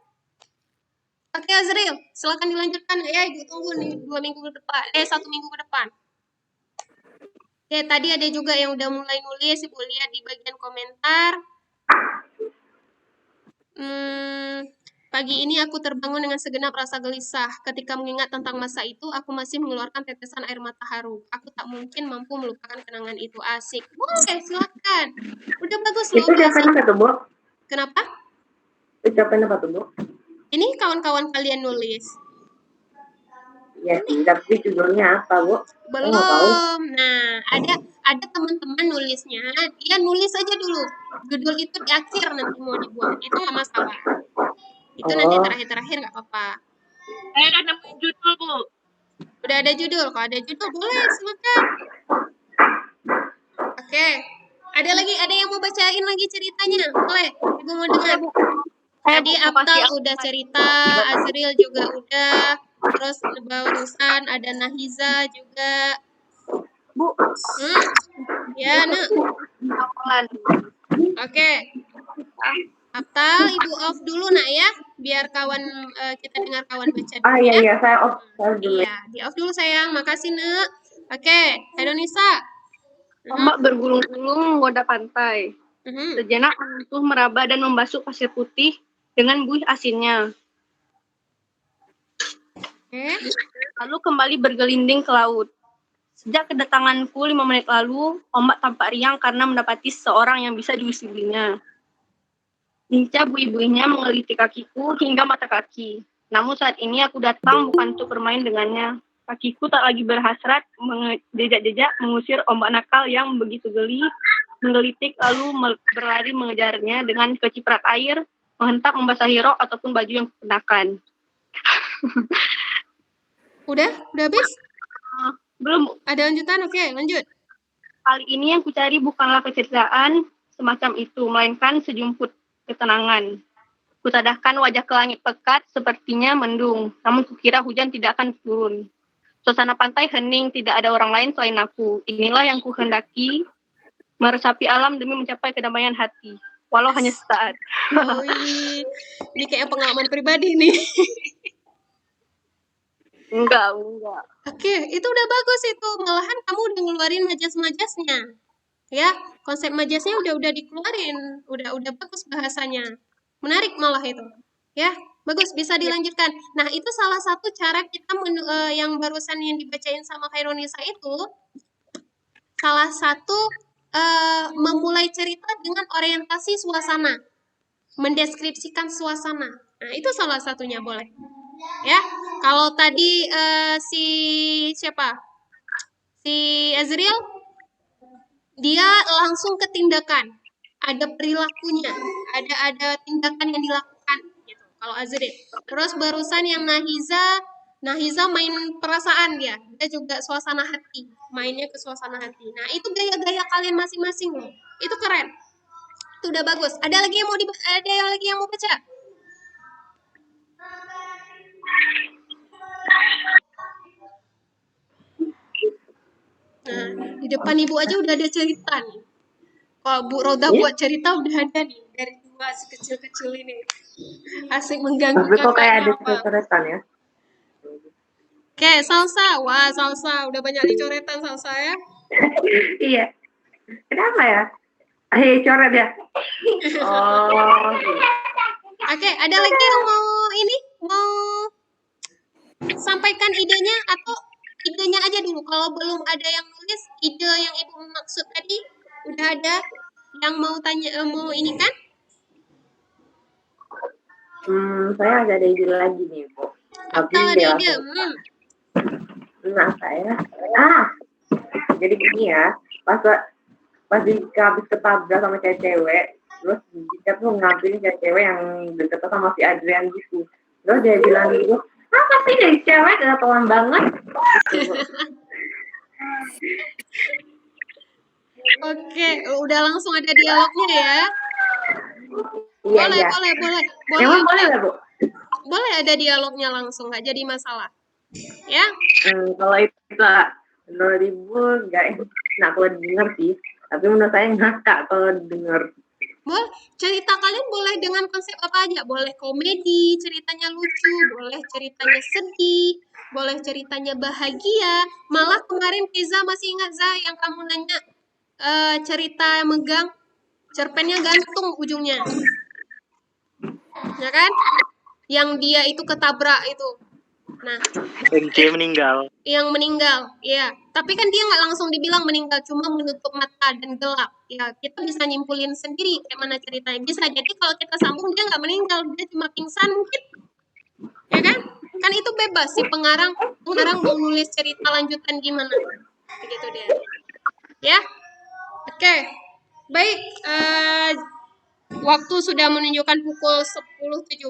Oke Azril, silakan dilanjutkan ya, Ibu tunggu nih 1 minggu ke depan. Oke, tadi ada juga yang udah mulai nulis, Ibu lihat di bagian komentar. Pagi ini aku terbangun dengan segenap rasa gelisah. Ketika mengingat tentang masa itu, aku masih mengeluarkan tetesan air mata haru. Aku tak mungkin mampu melupakan kenangan itu. Asik. Boleh, silakan. Udah bagus loh. Itu ucapan apa tuh, Bu? Kenapa? Ucapan apa tuh, Bu? Ini kawan-kawan kalian nulis. Ya sih, tapi judulnya apa, Bu? Belum. Nah, ada teman-teman nulisnya, dia nulis aja dulu. Judul itu di akhir nanti mau dibuat. Itu nggak masalah. Itu nanti terakhir-terakhir nggak apa-apa. Saya udah nemu judul, Bu. Udah ada judul. Kalau ada judul boleh, silakan. Oke. Ada yang mau bacain lagi ceritanya? Boleh. Ibu mau dengar. Tadi Aptal udah cerita, Azril juga udah. Terus barusan ada Nahiza juga. Bu. Ya, Nak. Oke. Atau Ibu off dulu nak ya, biar kawan kita dengar kawan baca dulu Iya ya. iya saya off dulu. Iya, di off dulu sayang. Makasih Nek. Oke, Indonesia. Ombak bergulung-gulung menggoda pantai. Sejenak menyentuh meraba dan membasuh pasir putih dengan buih asinnya. Lalu kembali bergelinding ke laut. Sejak kedatanganku 5 menit lalu, ombak tampak riang karena mendapati seorang yang bisa diusilinya. Lincah buih-buihnya mengeliti kakiku hingga mata kaki. Namun saat ini aku datang bukan untuk bermain dengannya. Kakiku tak lagi berhasrat menjejak-jejak mengusir ombak nakal yang begitu geli, menggelitik lalu berlari mengejarnya dengan keciprat air, menghentak membasahi rok ataupun baju yang kenakan. Udah habis? Belum. Ada lanjutan? Oke, lanjut. Kali ini yang kucari bukanlah keceritaan semacam itu, melainkan sejumput ketenangan. Kutadahkan wajah ke langit pekat, sepertinya mendung, namun kukira hujan tidak akan turun. Suasana pantai hening, tidak ada orang lain selain aku. Inilah yang kuhendaki, meresapi alam demi mencapai kedamaian hati, walau hanya sesaat. Ini kayak pengalaman pribadi nih. Enggak. Oke, itu udah bagus itu. Malahan kamu udah ngeluarin majas-majasnya. Ya, konsep majasnya udah dikeluarin. Udah bagus bahasanya. Menarik malah itu. Ya, bagus, bisa dilanjutkan. Nah, itu salah satu cara kita yang barusan yang dibacain sama Khairunisa itu, salah satu memulai cerita dengan orientasi suasana. Mendeskripsikan suasana. Nah, itu salah satunya boleh. Ya, kalau tadi si Azriel, dia langsung ke tindakan, ada perilakunya, ada tindakan yang dilakukan gitu. Kalau Azriel, terus barusan yang Nahiza main perasaan dia juga suasana hati, mainnya ke suasana hati. Nah, itu gaya-gaya kalian masing-masing loh, itu keren, itu udah bagus. Ada lagi yang mau baca? Nah, di depan Ibu aja udah ada cerita nih. Kalau Bu Roda buat cerita udah ada nih dari dua si kecil-kecil ini. Asik mengganggu Tapi kok kayak ada kakaknya. coretan ya? Oke, salsa. Wah, salsa. Udah banyak dicoretan salsa ya. Iya. Kenapa ya? Ayo coret ya. Oh. Oke, ada lagi yang mau sampaikan idenya atau idenya aja dulu. Kalau belum ada yang nulis, ide yang Ibu maksud tadi udah ada yang mau tanya, mau ini kan? Saya ada ide lagi nih, Bu. Tapi ada ide? Nah, saya. Jadi gini ya, pas habis ketabrak sama cewek, terus dia tuh ngambilin cewek yang deket sama si Adrian gitu. Terus dia bilang gitu, apa sih dari cewek ketahuan banget? Gitu. Oke, udah langsung ada dialognya ya? Iya. Boleh. Emang boleh nggak, Bu? Boleh ada dialognya langsung, nggak jadi masalah. Ya? Kalau itu menurut Ibu nggak enak kalau denger sih. Tapi menurut saya ngakak kalau denger. Boleh, cerita kalian boleh dengan konsep apa aja. Boleh komedi, ceritanya lucu, boleh ceritanya sedih, boleh ceritanya bahagia. Malah kemarin Keza masih ingat yang kamu nanya cerita megang, cerpennya gantung ujungnya. Ya kan? Yang dia itu ketabrak itu. Nah, dia meninggal. Yang meninggal, ya. Tapi kan dia nggak langsung dibilang meninggal, cuma menutup mata dan gelap. Ya, kita bisa nyimpulin sendiri kayak mana ceritanya. Bisa jadi kalau kita sambung dia nggak meninggal, dia cuma pingsan mungkin. Ya kan? Kan itu bebas si pengarang mau nulis cerita lanjutan gimana. Begitu dia. Ya. Oke. Baik, waktu sudah menunjukkan pukul 10.17.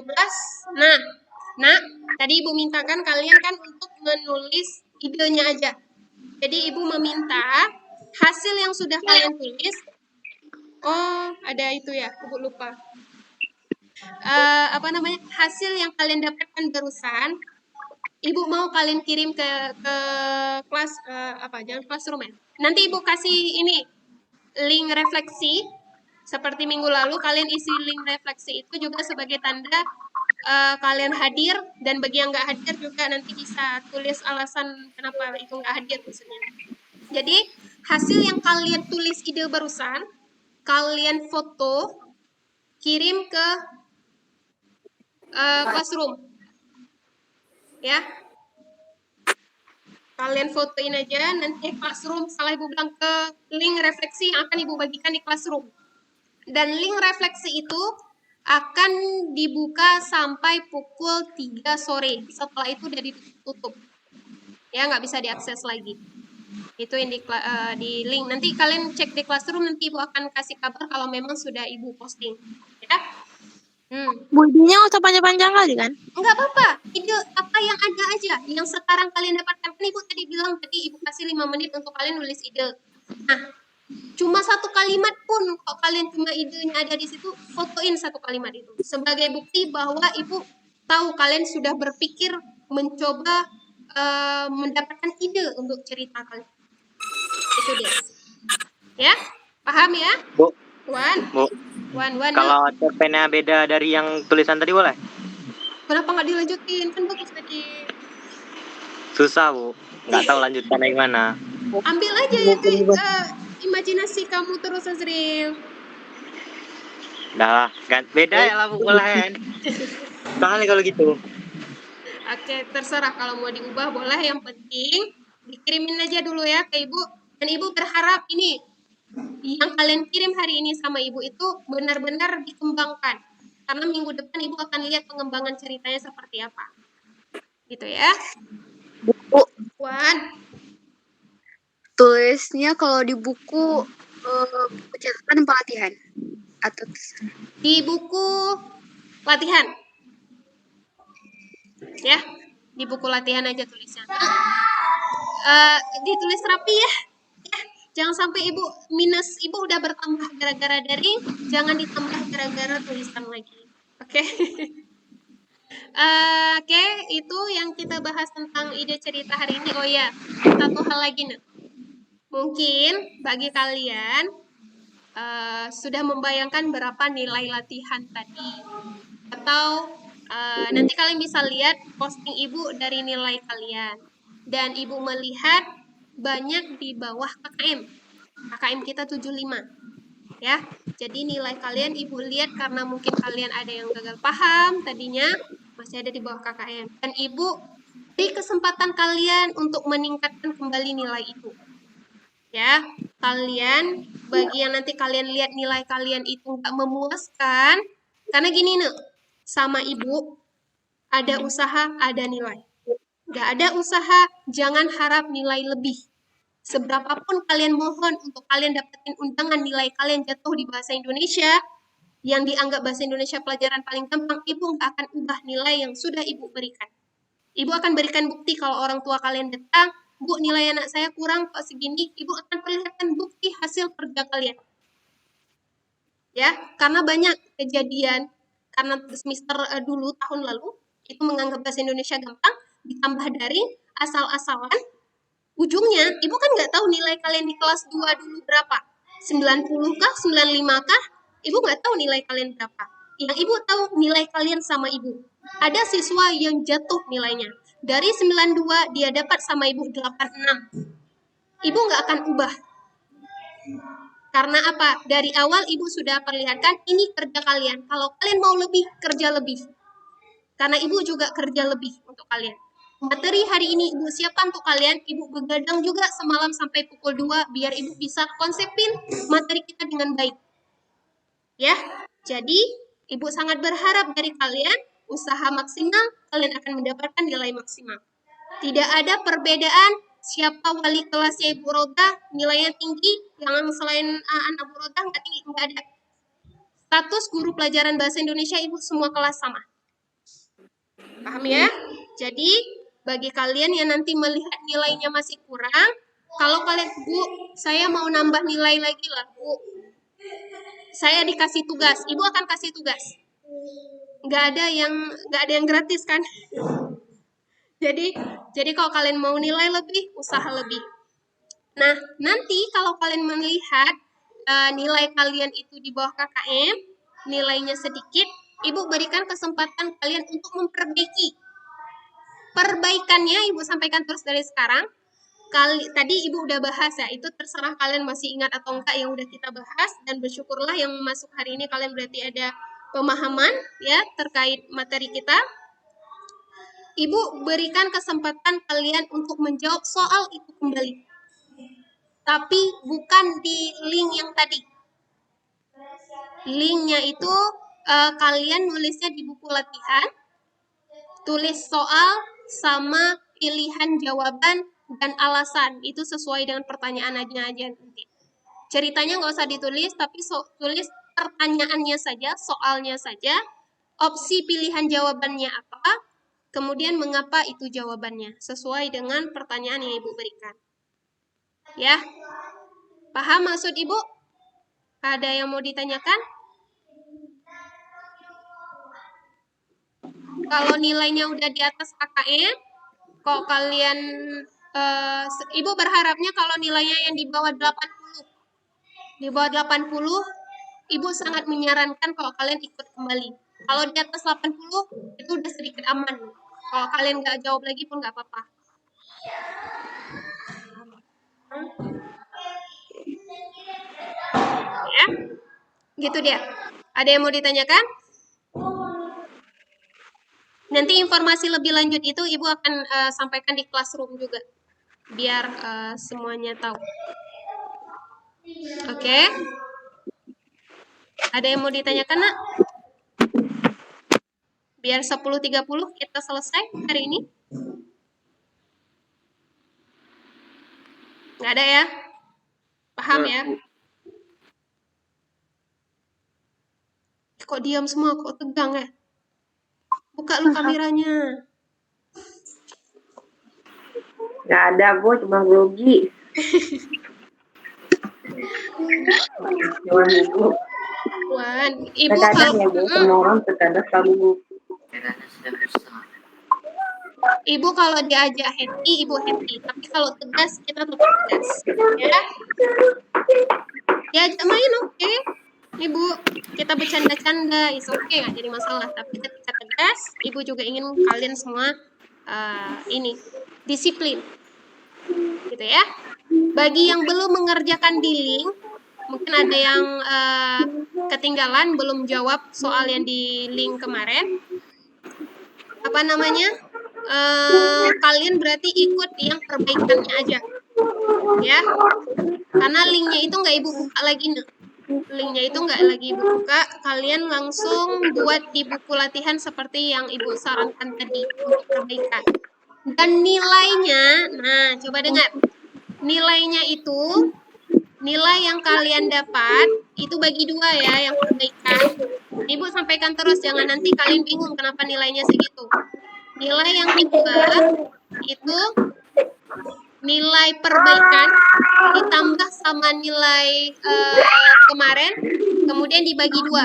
Nah, tadi Ibu mintakan kalian kan untuk menulis idenya aja. Jadi Ibu meminta hasil yang sudah kalian tulis. Oh, ada itu ya, Ibu lupa. Hasil yang kalian dapatkan barusan, Ibu mau kalian kirim ke kelas jangan classroom ya. Nanti Ibu kasih ini link refleksi Seperti minggu lalu kalian isi link refleksi itu juga sebagai tanda kalian hadir, dan bagi yang nggak hadir juga nanti bisa tulis alasan kenapa itu nggak hadir maksudnya. Jadi hasil yang kalian tulis ide barusan, kalian foto, kirim ke classroom. Ya. Kalian fotoin aja, nanti classroom, salah Ibu bilang ke link refleksi yang akan Ibu bagikan di classroom. Dan link refleksi itu akan dibuka sampai pukul 3 sore. Setelah itu udah ditutup. Ya, nggak bisa diakses lagi. Itu yang di link. Nanti kalian cek di classroom, nanti Ibu akan kasih kabar kalau memang sudah Ibu posting. Ya. Bu, idenya nggak usah panjang-panjang kali kan? Enggak apa-apa, ide apa yang ada aja, yang sekarang kalian dapatkan. Kan Ibu tadi bilang, tadi Ibu kasih 5 menit untuk kalian nulis ide. Nah, cuma 1 kalimat pun, kalau kalian cuma idenya ada di situ, fotoin 1 kalimat itu. Sebagai bukti bahwa Ibu tahu kalian sudah berpikir mencoba mendapatkan ide untuk cerita kalian. Itu dia. Ya, paham ya? Bu. Wan. Kalau cerpennya beda dari yang tulisan tadi boleh? Kenapa nggak dilanjutin? Kan bagus tadi. Susah, Bu. Nggak tahu lanjutannya gimana. Ambil aja ya imajinasi kamu terus, Azril. Dah, beda ya lah bukulan. Kali kalau gitu. Oke, terserah kalau mau diubah boleh. Yang penting dikirimin aja dulu ya ke Ibu. Dan Ibu berharap ini yang kalian kirim hari ini sama Ibu itu benar-benar dikembangkan. Karena minggu depan Ibu akan lihat pengembangan ceritanya seperti apa. Gitu ya. Bu, Wan. tulisnya kalau di buku catatan pelatihan atau di buku latihan. Ya, di buku latihan aja tulisnya. Ditulis rapi ya. Jangan sampai Ibu minus, Ibu udah bertambah gara-gara daring, jangan ditambah gara-gara tulisan lagi. Oke. Oke, itu yang kita bahas tentang ide cerita hari ini. Oh ya, satu hal lagi nih. Mungkin bagi kalian sudah membayangkan berapa nilai latihan tadi. Atau nanti kalian bisa lihat posting Ibu dari nilai kalian. Dan Ibu melihat banyak di bawah KKM. KKM kita 75. Ya. Jadi nilai kalian Ibu lihat karena mungkin kalian ada yang gagal paham tadinya, masih ada di bawah KKM. Dan Ibu beri kesempatan kalian untuk meningkatkan kembali nilai itu. Ya, kalian bagi yang nanti kalian lihat nilai kalian itu nggak memuaskan, karena gini nih, sama Ibu ada usaha, ada nilai. Nggak ada usaha, jangan harap nilai lebih. Seberapapun kalian mohon untuk kalian dapetin undangan nilai kalian jatuh di bahasa Indonesia, yang dianggap bahasa Indonesia pelajaran paling gampang, Ibu nggak akan ubah nilai yang sudah Ibu berikan. Ibu akan berikan bukti kalau orang tua kalian datang, Bu, nilai anak saya kurang kok segini, Ibu akan perlihatkan bukti hasil kerja kalian. Ya, karena banyak kejadian, karena semester dulu, tahun lalu, itu menganggap bahasa Indonesia gampang, ditambah daring, asal-asalan, ujungnya, Ibu kan nggak tahu nilai kalian di kelas 2 dulu berapa. 90 kah? 95 kah? Ibu nggak tahu nilai kalian berapa. Yang Ibu tahu nilai kalian sama Ibu. Ada siswa yang jatuh nilainya. Dari 92, dia dapat sama Ibu 86. Ibu nggak akan ubah. Karena apa? Dari awal Ibu sudah perlihatkan, ini kerja kalian. Kalau kalian mau lebih, kerja lebih. Karena Ibu juga kerja lebih untuk kalian. Materi hari ini Ibu siapkan untuk kalian, Ibu begadang juga semalam sampai pukul 2 biar Ibu bisa konsepin materi kita dengan baik. Ya, jadi Ibu sangat berharap dari kalian, usaha maksimal, kalian akan mendapatkan nilai maksimal. Tidak ada perbedaan siapa wali kelasnya Ibu Roda, nilainya tinggi, yang selain anak Bu Roda nggak tinggi, nggak ada. Status guru pelajaran bahasa Indonesia Ibu semua kelas sama. Paham ya? Jadi, bagi kalian yang nanti melihat nilainya masih kurang, kalau kalian, Bu, saya mau nambah nilai lagi lah, Bu. Saya dikasih tugas, Ibu akan kasih tugas. Nggak ada yang gratis kan? Jadi kalau kalian mau nilai lebih, usaha lebih. Nah, nanti kalau kalian melihat nilai kalian itu di bawah KKM, nilainya sedikit, Ibu berikan kesempatan kalian untuk memperbaiki. Perbaikannya Ibu sampaikan terus dari sekarang. Tadi Ibu udah bahas ya, itu terserah kalian masih ingat atau enggak yang udah kita bahas, dan bersyukurlah yang masuk hari ini kalian berarti ada pemahaman ya terkait materi kita. Ibu berikan kesempatan kalian untuk menjawab soal itu kembali. Tapi bukan di link yang tadi. Linknya itu kalian nulisnya di buku latihan, tulis soal sama pilihan jawaban dan alasan. Itu sesuai dengan pertanyaan aja nanti. Ceritanya nggak usah ditulis, tapi tulis pertanyaannya saja, soalnya saja, opsi pilihan jawabannya apa, kemudian mengapa itu jawabannya, sesuai dengan pertanyaan yang Ibu berikan. Ya, paham maksud Ibu? Ada yang mau ditanyakan? Kalau nilainya udah di atas KKM, kok kalian, Ibu berharapnya kalau nilainya yang di bawah 80. Di bawah 80, Ibu sangat menyarankan kalau kalian ikut kembali. Kalau di atas 80, itu udah sedikit aman. Kalau kalian nggak jawab lagi pun nggak apa-apa. Ya, gitu dia. Ada yang mau ditanyakan? Nanti informasi lebih lanjut itu Ibu akan sampaikan di classroom juga, biar semuanya tahu. Oke. Ada yang mau ditanyakan, Nak? Biar 10.30 kita selesai hari ini. Nggak ada ya? Paham ya? Kok diam semua? Kok tegang ya? Buka lu kameranya. Nggak ada, Bu, cuma grogi. Cuma Bu. Wan, Ibu Terkadang kalau ya, Bu, semua orang terkadang selalu Bu. Ibu kalau diajak happy, Ibu happy. Tapi kalau tegas, kita tetap tegas. Ya. Diajak main, oke. Ibu, kita bercanda-canda, is oke, nggak jadi masalah. Tapi ketika tegas, Ibu juga ingin kalian semua ini disiplin, gitu ya. Bagi yang belum mengerjakan di link, mungkin ada yang ketinggalan belum jawab soal yang di link kemarin. Apa namanya? Kalian berarti ikut yang perbaikannya aja, ya. Karena linknya itu nggak Ibu buka lagi nih. Linknya itu nggak lagi Ibu buka, kalian langsung buat di buku latihan seperti yang Ibu sarankan tadi untuk perbaikan. Dan nilainya, nah coba dengar, nilainya itu, nilai yang kalian dapat itu bagi dua ya, yang perbaikan. Ibu sampaikan terus, jangan nanti kalian bingung kenapa nilainya segitu. Nilai yang kedua itu nilai perbaikan ditambah sama nilai kemarin, kemudian dibagi dua.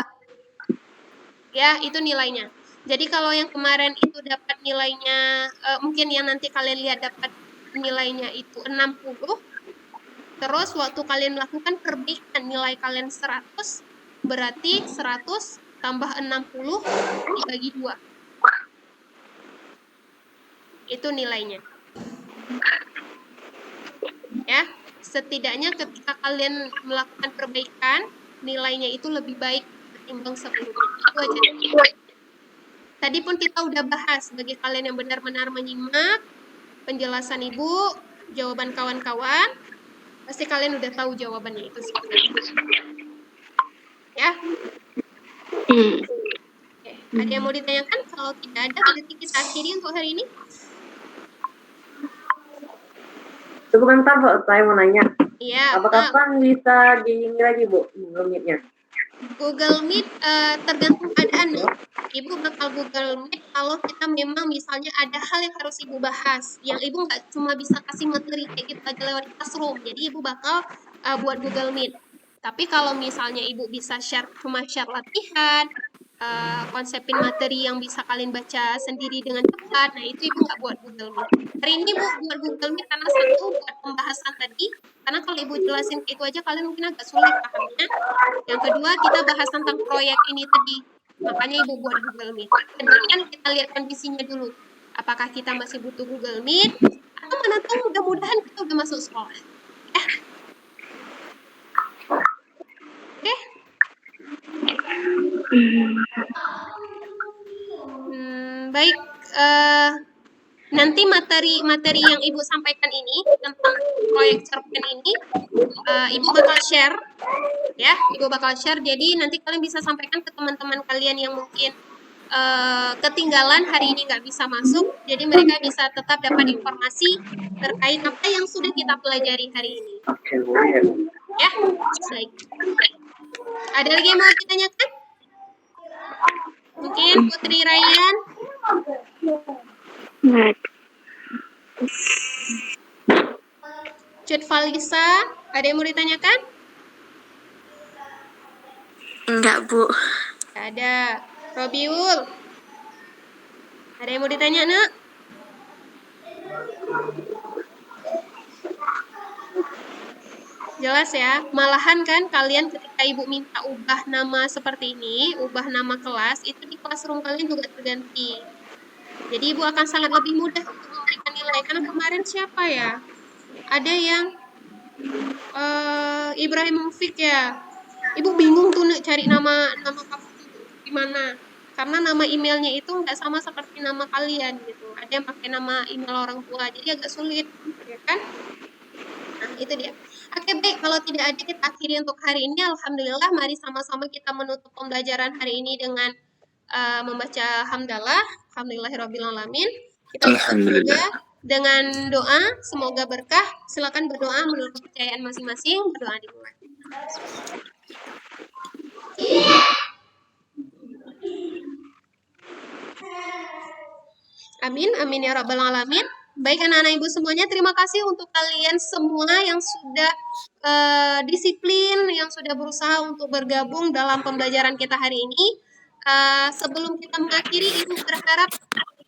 Ya, itu nilainya. Jadi kalau yang kemarin itu dapat nilainya, mungkin yang nanti kalian lihat dapat nilainya itu 60, terus waktu kalian melakukan perbaikan nilai kalian 100, berarti 100 tambah 60 dibagi 2. Itu nilainya. Ya, setidaknya ketika kalian melakukan perbaikan, nilainya itu lebih baik ketimbang sebelumnya. Itu aja. Tadi pun kita udah bahas, bagi kalian yang benar-benar menyimak penjelasan Ibu, jawaban kawan-kawan, pasti kalian udah tahu jawabannya itu seperti itu. Ya. Oke. Ada yang mau ditanyakan? Kalau tidak ada, berarti kita akhiri untuk hari ini. Sebentar, Bu, saya mau nanya. Iya. Kapan bisa di ini lagi, Bu, Google Meet-nya? Google Meet tergantung keadaan ya. Ibu bakal Google Meet kalau kita memang misalnya ada hal yang harus Ibu bahas, yang Ibu nggak cuma bisa kasih materi kayak gitu aja lewat classroom. Jadi Ibu bakal buat Google Meet. Tapi kalau misalnya Ibu bisa share latihan, konsepin materi yang bisa kalian baca sendiri dengan cepat. Nah, itu Ibu nggak buat Google Meet. Hari ini Ibu buat Google Meet karena satu, buat pembahasan tadi. Karena kalau Ibu jelasin itu aja kalian mungkin agak sulit pahamnya. Yang kedua, kita bahas tentang proyek ini tadi. Makanya Ibu buat Google Meet. Kemudian kita lihat kondisinya dulu. Apakah kita masih butuh Google Meet? Atau mana tahu mudah-mudahan kita udah masuk sekolah. Oke? Baik, nanti materi yang Ibu sampaikan ini tentang proyek cerpen ini, Ibu bakal share, ya, Ibu bakal share. Jadi nanti kalian bisa sampaikan ke teman-teman kalian yang mungkin ketinggalan hari ini nggak bisa masuk. Jadi mereka bisa tetap dapat informasi terkait apa yang sudah kita pelajari hari ini. Ya, baik. Ada lagi yang mau ditanyakan? Mungkin Putri Ryan? Cut Valisa, ada yang mau ditanyakan? Enggak, Bu. Nggak ada. Robiul, ada yang mau ditanya, Nak? Jelas ya, malahan kan kalian ketika Ibu minta ubah nama seperti ini, ubah nama kelas, itu di classroom kalian juga terganti. Jadi Ibu akan sangat lebih mudah untuk memberikan nilai. Karena kemarin siapa ya? Ada yang Ibrahim Mufik ya. Ibu bingung tuh Nak, cari nama kamu di mana. Karena nama emailnya itu nggak sama seperti nama kalian gitu. Ada yang pakai nama email orang tua, jadi agak sulit, ya kan? Nah, itu dia. Oke, baik. Kalau tidak ada, kita akhiri untuk hari ini. Alhamdulillah, mari sama-sama kita menutup pembelajaran hari ini dengan membaca hamdalah. Alhamdulillahirrahmanirrahim. Kita tutup juga dengan doa. Semoga berkah. Silakan berdoa menurut kepercayaan masing-masing. Berdoa dimulai. Amin, amin ya rabbal alamin. Baik anak-anak ibu semuanya, terima kasih untuk kalian semua yang sudah disiplin, yang sudah berusaha untuk bergabung dalam pembelajaran kita hari ini. Sebelum kita mengakhiri, ibu berharap,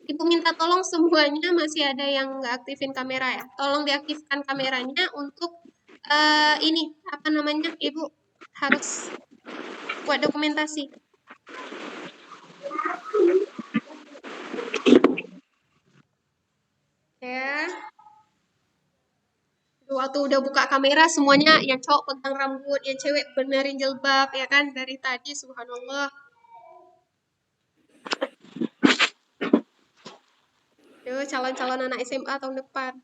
ibu minta tolong semuanya masih ada yang nggak aktifin kamera ya. Tolong diaktifkan kameranya untuk ini, apa namanya, ibu harus buat dokumentasi. Ya. Waktu udah buka kamera semuanya yang cowok pegang rambut, yang cewek benerin jilbab ya kan dari tadi subhanallah. Yo, calon-calon anak SMA tahun depan.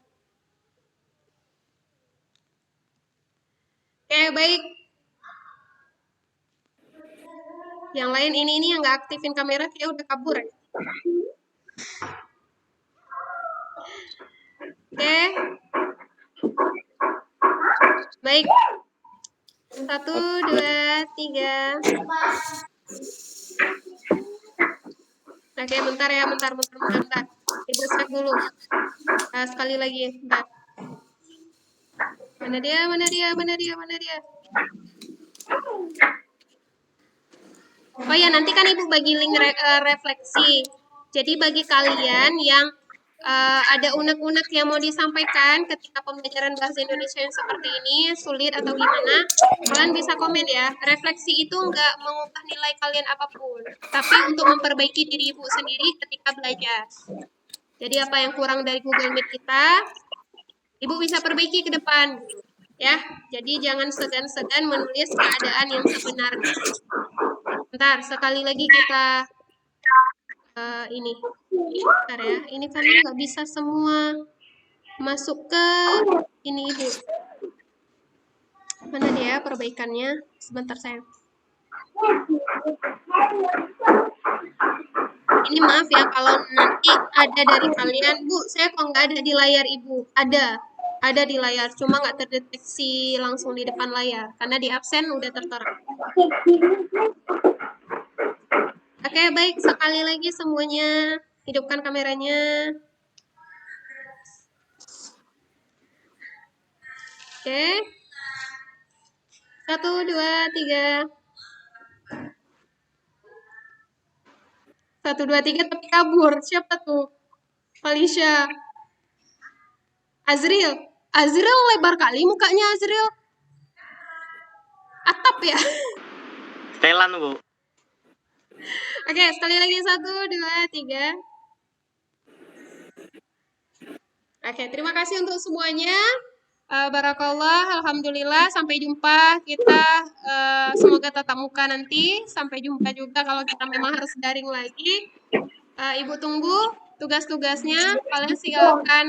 Oke, baik. Yang lain ini yang nggak aktifin kamera kayak udah kabur ya. Oke. Baik. 1, 2, 3. Oke, bentar ya, bentar. Ibu cek dulu. Sekali lagi, bentar. Mana dia? Oh ya, nanti kan Ibu bagi link refleksi. Jadi bagi kalian yang ada unek-unek yang mau disampaikan ketika pembelajaran bahasa Indonesia yang seperti ini, sulit atau gimana, kalian bisa komen ya. Refleksi itu nggak mengubah nilai kalian apapun, tapi untuk memperbaiki diri Ibu sendiri ketika belajar. Jadi apa yang kurang dari Google Meet kita, Ibu bisa perbaiki ke depan. Ya, jadi jangan segan-segan menulis keadaan yang sebenarnya. Bentar, sekali lagi kita ini. Bentar ya, ini karena nggak bisa semua masuk ke ini Ibu. Mana dia perbaikannya? Sebentar sayang. Ini maaf ya kalau nanti ada dari kalian, Bu, saya kok nggak ada di layar Ibu. Ada di layar, cuma nggak terdeteksi langsung di depan layar, karena di absen udah tertera. Oke, baik. Sekali lagi semuanya, hidupkan kameranya. Oke. 1, 2, 3. 1, 2, 3 tapi kabur. Siapa tuh? Felicia. Azril. Azril lebar kali mukanya Azril. Atap ya. Thailand, Bu. Oke, sekali lagi 1, 2, 3. Oke, terima kasih untuk semuanya. Barakallah, alhamdulillah. Sampai jumpa kita. Semoga tatap muka nanti. Sampai jumpa juga kalau kita memang harus daring lagi. Ibu tunggu tugas-tugasnya. Kalian silakan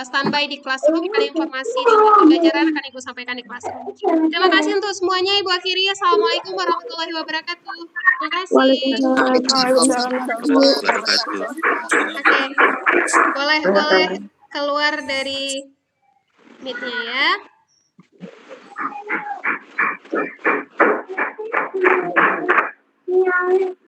standby di classroom. Ada informasi di pembelajaran akan Ibu sampaikan di classroom. Terima kasih untuk semuanya. Ibu akhiri. Assalamualaikum warahmatullahi wabarakatuh. Terima kasih. Waalaikumsalam warahmatullahi wabarakatuh. Oke, boleh keluar dari meet-nya ya.